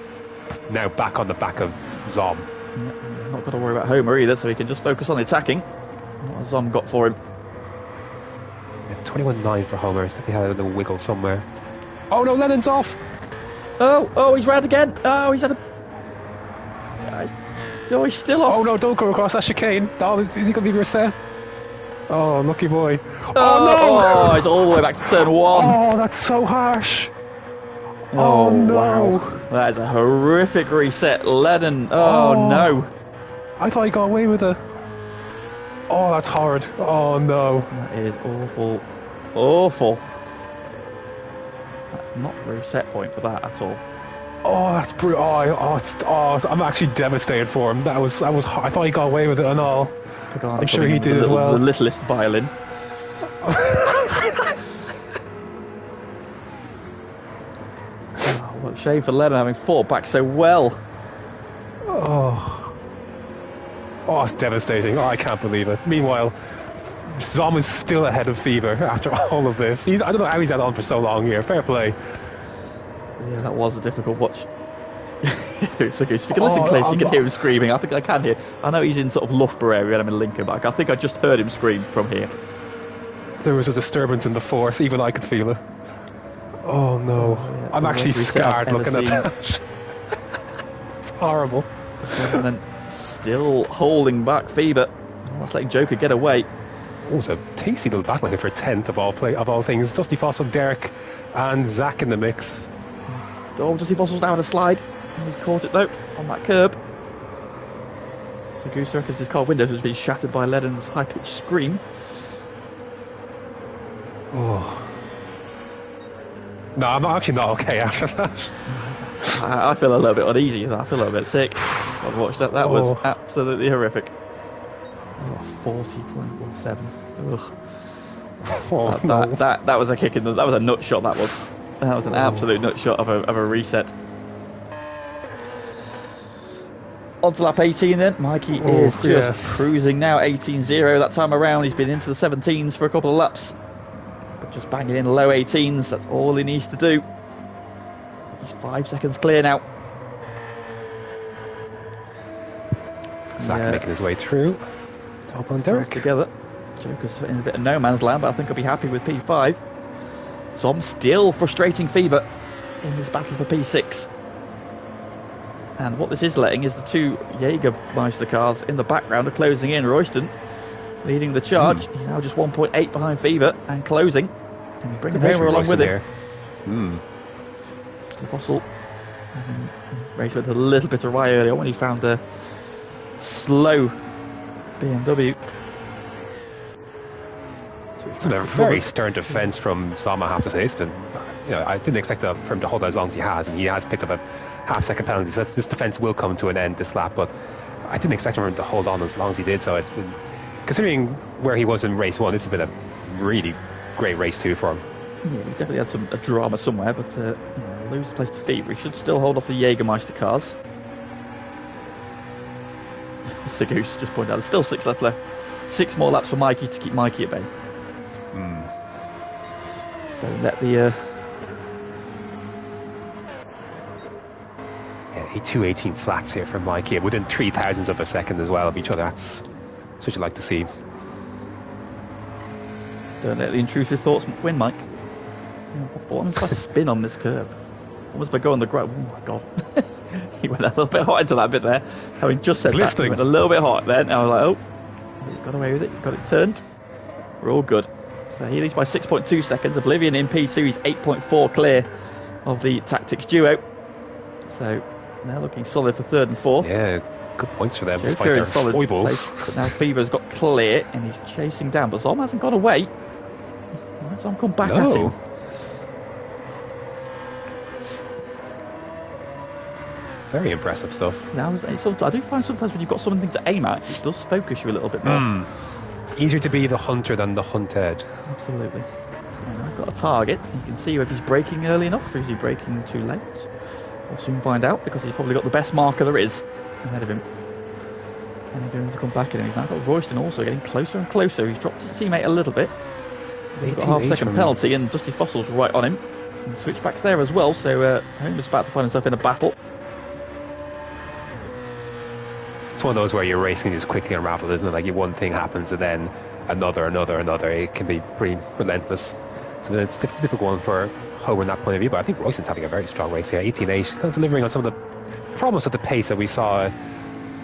now back on the back of Zom. Yeah, not got to worry about Homer either, so he can just focus on the attacking. What has Zom got for him? 21.9 for Homer, as if he had a little wiggle somewhere. Oh no, Lennon's off! Oh, he's round again! Oh, he's had a... Oh, he's still off! Oh no, don't go across that chicane! Oh, is he going to be reset? Oh, lucky boy. Oh no! Oh, he's all the way back to turn 1. Oh, that's so harsh! Oh no! Wow. That is a horrific reset. Lennon, oh no! I thought he got away with it. Oh, that's hard. Oh no. That is awful. Awful. That's not the reset point for that at all. Oh, that's brutal. I'm actually devastated for him. That was. I thought he got away with it and all. Pagani I'm sure he did as well. The littlest violin. What a shame for Lennon having fought back so well. Oh, it's devastating. Oh, I can't believe it. Meanwhile, Zom is still ahead of Fever after all of this. I don't know how he's had on for so long here. Fair play. Yeah, that was a difficult watch. It's okay. If you can listen close, you can hear him screaming. I think I can hear. I know he's in sort of Loughborough area and I'm in Lincoln, but I think I just heard him scream from here. There was a disturbance in the force. Even I could feel it. Oh no. Yeah, I'm actually scarred looking at that. It's horrible. And then still holding back Fever. That's letting Joker get away. Oh, it's a tasty little battle here for 10th of all things. Dusty Fossil, Derek, and Zach in the mix. Oh, Dusty Fossil's down a slide. He's caught it though on that curb. So Goose reckons his car windows has been shattered by Lennon's high-pitched scream. Oh. No, I'm actually not okay after that. I feel a little bit uneasy. I feel a little bit sick. I've watched that. That was absolutely horrific. 40.17. Ugh. That was a kick in the. That was a nut shot. That was an absolute nut shot of a reset. On to lap 18 then. Mikey is just cruising now. 18.0 that time around. He's been into the 17s for a couple of laps, but just banging in low 18s. That's all he needs to do. He's 5 seconds clear now. Zach making his way through. Top on Derek. Together. Joker's in a bit of no man's land, but I think I'll be happy with P5. Zom still frustrating Fever in this battle for P6. And what this is letting is the 2 Jägermeister cars in the background are closing in. Royston leading the charge. He's now just 1.8 behind Fever and closing. And he's bringing Homer along with him. Fossil raced with a little bit of right earlier when he found the slow BMW. It's been a very stern defence from Zom, I have to say. It's been, I didn't expect for him to hold as long as he has, and he has picked up a half-second penalty. So this defence will come to an end this lap, but I didn't expect him to hold on as long as he did. So it's been, considering where he was in race 1, this has been a really great race 2 for him. Yeah, he's definitely had a drama somewhere, but lose the place to Fever. He should still hold off the Jägermeister cars. Sagoose just pointed out there's still 6 left. 6 more laps for Mikey to keep Mikey at bay. Don't let the 218 flats here from Mikey, within 0.003 of a second as well of each other. That's what you like to see. Don't let the intrusive thoughts win, Mike. What was my spin on this curb? What was my go on the ground? Oh my god. He went a little bit hot into that bit there. Having just said that, he went a little bit hot then. I was like, oh, he's got away with it. Got it turned. We're all good. So he leads by 6.2 seconds. Oblivion in P2. He's 8.4 clear of the Tactics duo. So they're looking solid for 3rd and 4th. Yeah, good points for them, Joker despite their solid foibles. Place, but now Fever's got clear and he's chasing down. But Zom hasn't gone away. Zom come back at him. Very impressive stuff. Now, I do find sometimes when you've got something to aim at, it does focus you a little bit more. It's easier to be the hunter than the hunted. Absolutely. So now he's got a target. You can see if he's braking early enough or is he braking too late. We'll soon find out because he's probably got the best marker there is ahead of him. Can he get him to come back in? He's now got Royston also getting closer and closer. He's dropped his teammate a little bit. He's got a half-second penalty and Dusty Fossil's right on him. And the switchback's there as well, so Homer's about to find himself in a battle. It's one of those where you're racing just quickly unraveled, isn't it? Like one thing happens and then another. It can be pretty relentless. So it's a difficult one for Homer in that point of view, but I think Royston's having a very strong race here. 18.8, kind of delivering on some of the promise of the pace that we saw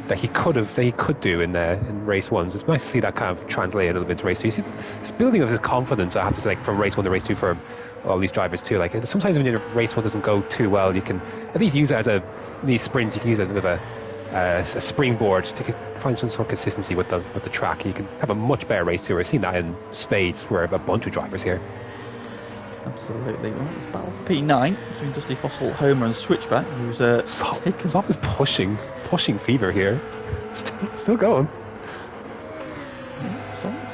that he could do in race 1. So it's nice to see that kind of translate a little bit to race 2. It's building of his confidence, I have to say, like, from race 1 to race 2 for all these drivers too. Like sometimes when your race 1 doesn't go too well, you can at least use it as these sprints. You can use it with a springboard to find some sort of consistency with the track. You can have a much better race 2. We've seen that in spades where a bunch of drivers here. Absolutely. Well, it's battle for P9 between Dusty Fossil, Homer and Switchback, who's taken... Zop is pushing Fever here. Still going.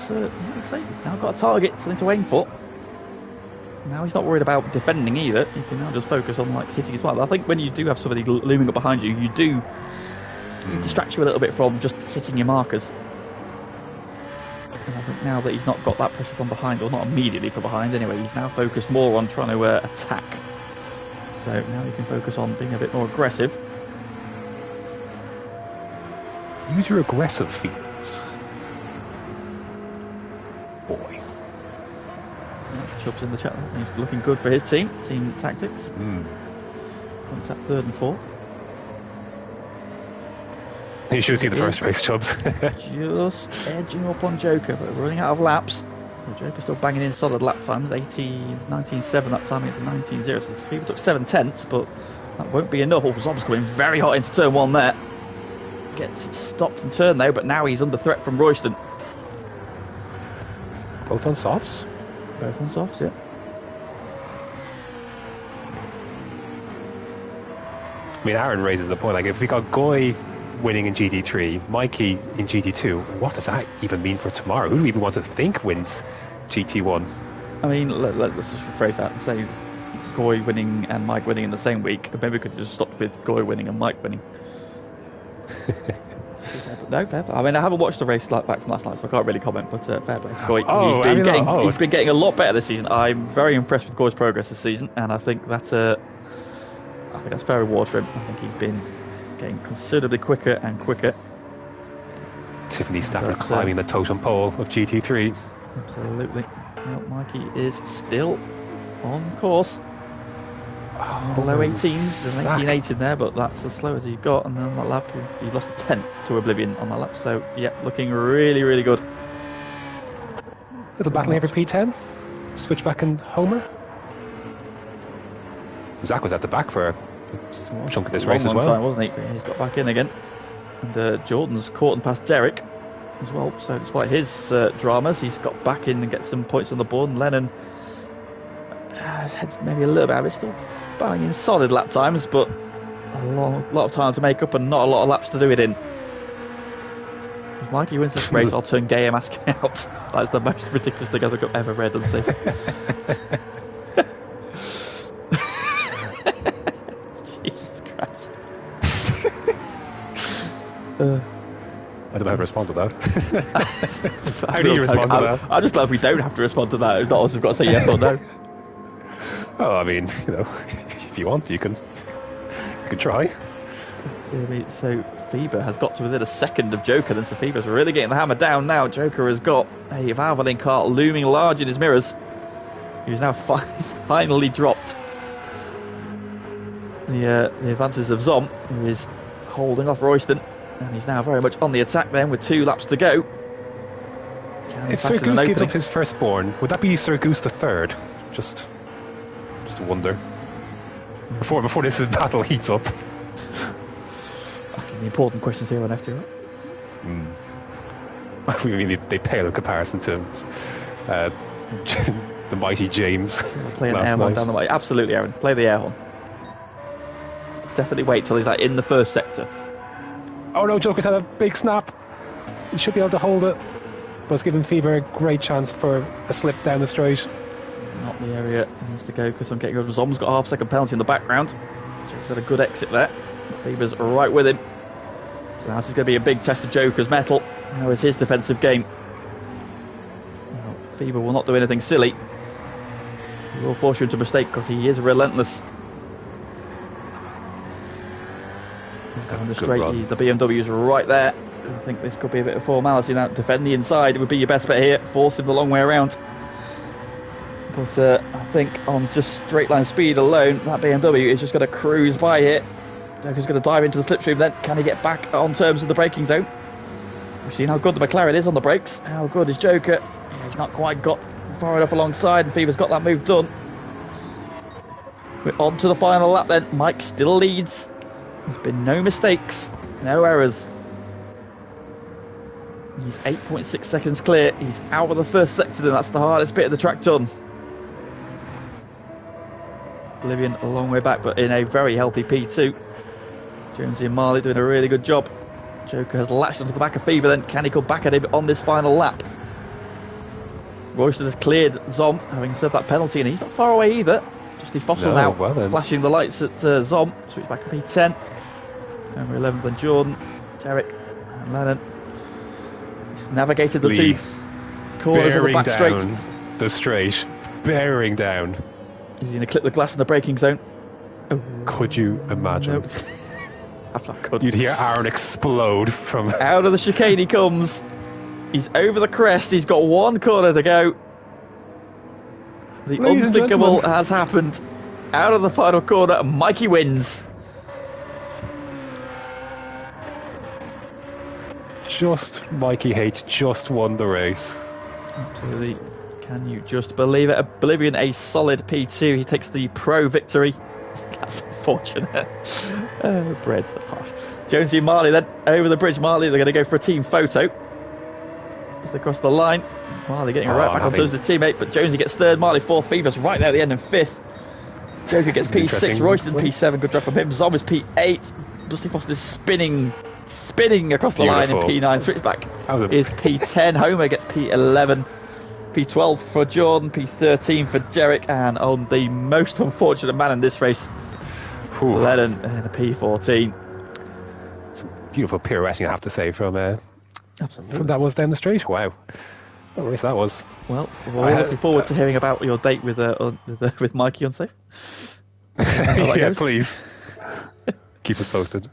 He's now got a target, something to aim for. Now he's not worried about defending either. You can now just focus on hitting his mark. I think when you do have somebody looming up behind you, it distracts you a little bit from just hitting your markers. And I think now that he's not got that pressure from behind, or not immediately from behind anyway, he's now focused more on trying to attack. So now you can focus on being a bit more aggressive. Use your aggressive feet. Boy. Chubb's in the chat. He's looking good for his team Tactics. He's at 3rd and 4th. You should see the first race, Chubbs. Just edging up on Joker, but running out of laps. The Joker's still banging in solid lap times. 19.7 that time. It's a 19.0. So Fever took 7/10, but that won't be enough. Zom's coming very hot into turn 1 there. Gets stopped and turned though, but now he's under threat from Royston. Both on softs? Both on softs, yeah. I mean, Aaron raises the point, like, if we got Goy winning in GT3, Mikey in GT2, what does that even mean for tomorrow? Who do we even want to think wins GT1? I mean, let's just rephrase that and say Goy winning and Mike winning in the same week. Maybe we could just stop with Goy winning and Mike winning. No, fair play. I mean, I haven't watched the race back from last night, so I can't really comment, but fair play to Goy. He's been getting a lot better this season. I'm very impressed with Goy's progress this season, and I think that's fair reward for him. I think he's been getting considerably quicker and quicker. Tiffany Stafford climbing the totem pole of GT3. Absolutely. Well, Mikey is still on course. Below 18s, an 18.8 in there, but that's as slow as he's got. And then on that lap, he lost a 10th to Oblivion on that lap. So, yeah, looking really, really good. Little battle here for P10. Switchback and Homer. Zach was at the back for a chunk of this race as well. Time, wasn't he? He's got back in again. And Jordan's caught and passed Derek as well. So, despite his dramas, he's got back in and gets some points on the board. And Lennon had maybe a little bit of it, still banging in solid lap times, but a lot of time to make up and not a lot of laps to do it in. If Mikey wins this race, I'll turn gay and asking out. That's the most ridiculous thing I've ever read and seen. Jesus Christ. I don't know how to respond to that. How do you respond to that? I'm just glad we don't have to respond to that. If not us, we've got to say yes or no. Oh, I mean, if you want, you can try. So Fever has got to within a second of Joker, then Fever's really getting the hammer down now. Joker has got a Valvoline car looming large in his mirrors. He's now finally dropped the advances of Zom, who is holding off Royston, and he's now very much on the attack then with 2 laps to go. If Sir Goose gives up his firstborn, would that be Sir Goose the third? Just a wonder. Before this battle heats up. Asking the important questions here on FTRL. I mean, they pale in comparison to the mighty James. Play an air horn down the way. Absolutely, Aaron. Play the air horn. Definitely wait till he's in the first sector. Oh no, Joker's had a big snap. He should be able to hold it. But it's giving Fever a great chance for a slip down the straight. Not the area he needs to go because I'm getting over. Zom's got a half-second penalty in the background. Joker's had a good exit there. Fever's right with him. So this is going to be a big test of Joker's mettle. How is his defensive game? Now, Fever will not do anything silly. He will force you into a mistake because he is relentless. Down the straight, the BMW is right there. I think this could be a bit of formality now. Defend the inside would be your best bet here. Force him the long way around. But I think on just straight line speed alone, that BMW is just going to cruise by here. Joker's going to dive into the slipstream then. Can he get back on terms of the braking zone? We've seen how good the McLaren is on the brakes. How good is Joker? He's not quite got far enough alongside, and Fever's got that move done. We're on to the final lap then. Mike still leads. There's been no mistakes, no errors. He's 8.6 seconds clear. He's out of the first sector, and that's the hardest bit of the track done. Oblivion a long way back, but in a very healthy P2. Jonesy and Marley doing a really good job. Joker has latched onto the back of Fever, then can he come back at him on this final lap? Royston has cleared Zom, having served that penalty, and he's not far away either. Just Fossil now, flashing the lights at Zom. Switch back to P10. Number 11 then Jordan, Derek and Lennon. He's navigated the two corners of the back straight. The straight, bearing down. Is he going to clip the glass in the braking zone? Oh. Could you imagine? Nope. You'd hear Aaron explode from... Out of the chicane he comes. He's over the crest. He's got one corner to go. The unthinkable has happened. Out of the final corner, and Mikey wins. Just Mikey H just won the race. Absolutely. Can you just believe it? Oblivion, a solid P2. He takes the pro victory. That's unfortunate. Bread, that's harsh. Jonesy and Marley then over the bridge. Marley, they're going to go for a team photo as they cross the line. Marley getting right back onto his teammate, but Jonesy gets third. Marley fourth. Fever's right there at the end in fifth. Joker gets P6. Royston P7. Good job from him. Zom is P8. Dusty Foster's spinning across the line in P9. Switchback is P10. Homer gets P11. P12 for Jordan, P13 for Derek, and on the most unfortunate man in this race, Lennon in a P14. Some beautiful pirouetting, I have to say, from that was down the straight. Wow, what a race that was. Well, we're all looking forward to hearing about your date with Mikey on Safe. Yeah, please. Keep us posted.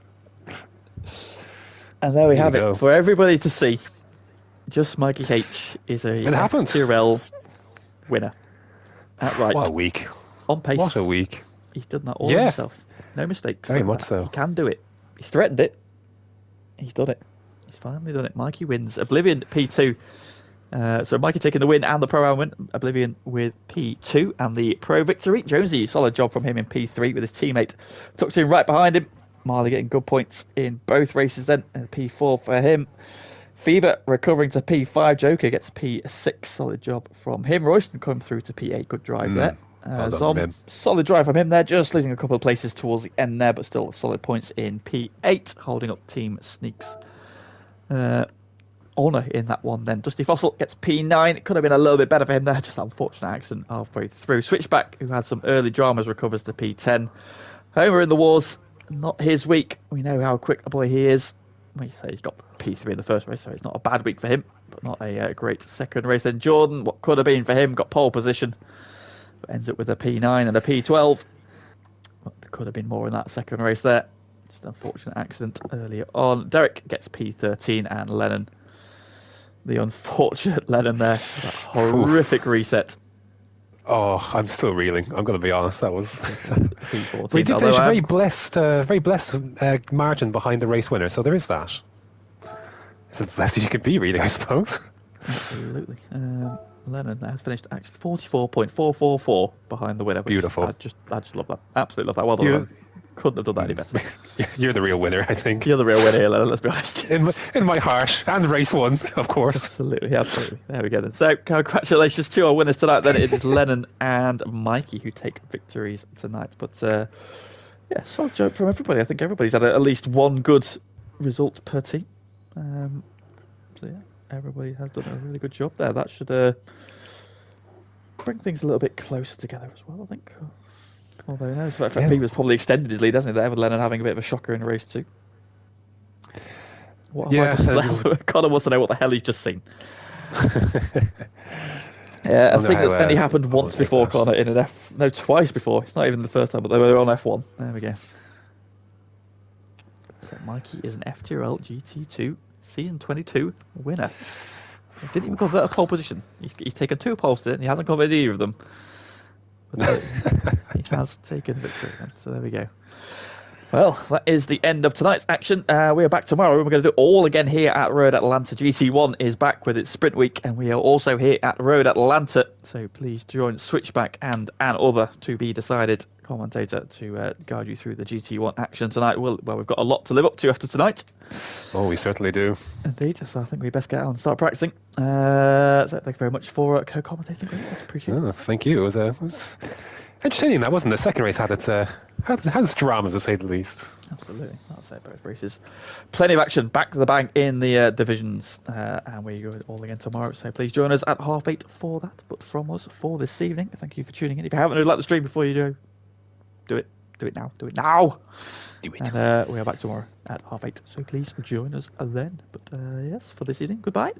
And there we have it for everybody to see. Just Mikey H is a FTRL winner. Outright. What a week. On pace. What a week. He's done that all himself. No mistakes. Very much so. He can do it. He's threatened it. He's done it. He's finally done it. Mikey wins. Oblivion P2. So Mikey taking the win and the pro win. Oblivion with P2 and the pro victory. Jonesy, solid job from him in P3 with his teammate tucked in right behind him. Marley getting good points in both races then. P4 for him. Fever recovering to P5. Joker gets P6. Solid job from him. Royston coming through to P8. Good drive there. Zom, solid drive from him there. Just losing a couple of places towards the end there, but still solid points in P8. Holding up Team Sneaks. honour in that one then. Dusty Fossil gets P9. It could have been a little bit better for him there. Just an unfortunate accident halfway through. Switchback, who had some early dramas, recovers to P10. Homer in the wars, not his week. We know how quick a boy he is. Well, you say he's got P3 in the first race, so it's not a bad week for him, but not a great second race. Then Jordan, what could have been for him, got pole position, but ends up with a P9 and a P12. But there could have been more in that second race there. Just an unfortunate accident earlier on. Derek gets P13 and Lennon, the unfortunate Lennon there, that horrific reset. Oh, I'm still reeling. I'm going to be honest. That was. P14. We did finish a very blessed margin behind the race winner, so there is that. It's the best as you could be, really, I suppose. Absolutely. Lennon has finished actually 44.444 behind the winner. Beautiful. I just love that. Absolutely love that. Well done. Couldn't have done that any better. You're the real winner, I think. You're the real winner here, Lennon, let's be honest. In my heart. And race one, of course. Absolutely. There we go then. So, congratulations to our winners tonight. Then it is Lennon and Mikey who take victories tonight. But, yeah, solid job from everybody. I think everybody's had at least one good result per team. So, yeah, everybody has done a really good job there. That should bring things a little bit closer together as well, I think. Although, no, so Pete was probably extended his lead, hasn't he? There with Lennon having a bit of a shocker in race 2. Connor wants to know what the hell he's just seen. Yeah, I think that's only happened once before, Connor, in an twice before. It's not even the first time, but they were on F1. There we go. So Mikey is an FTRL GT2 Season 22 winner. He didn't even convert a pole position. He's taken 2 poles to it, and he hasn't converted either of them. But he has taken victory. So there we go. Well, that is the end of tonight's action. We are back tomorrow. We're going to do it all again here at Road Atlanta. GT1 is back with its sprint week, and we are also here at Road Atlanta. So please join Switchback and an other to be decided commentator to guide you through the GT1 action tonight. Well, we've got a lot to live up to after tonight. Oh, we certainly do. Indeed. So I think we best get out and start practicing. So thank you very much for co-commentating. I appreciate it. Thank you. It was entertaining. That wasn't the second race. Had its dramas, to say the least. Absolutely. I'll say both races. Plenty of action back to the bank in the divisions, and we go all again tomorrow. So please join us at 8:30 for that. But from us for this evening, thank you for tuning in. If you haven't liked the stream before you do it. Do it now. Do it now. Do it. And we are back tomorrow at 8:30. So please join us then. But yes, for this evening, goodbye.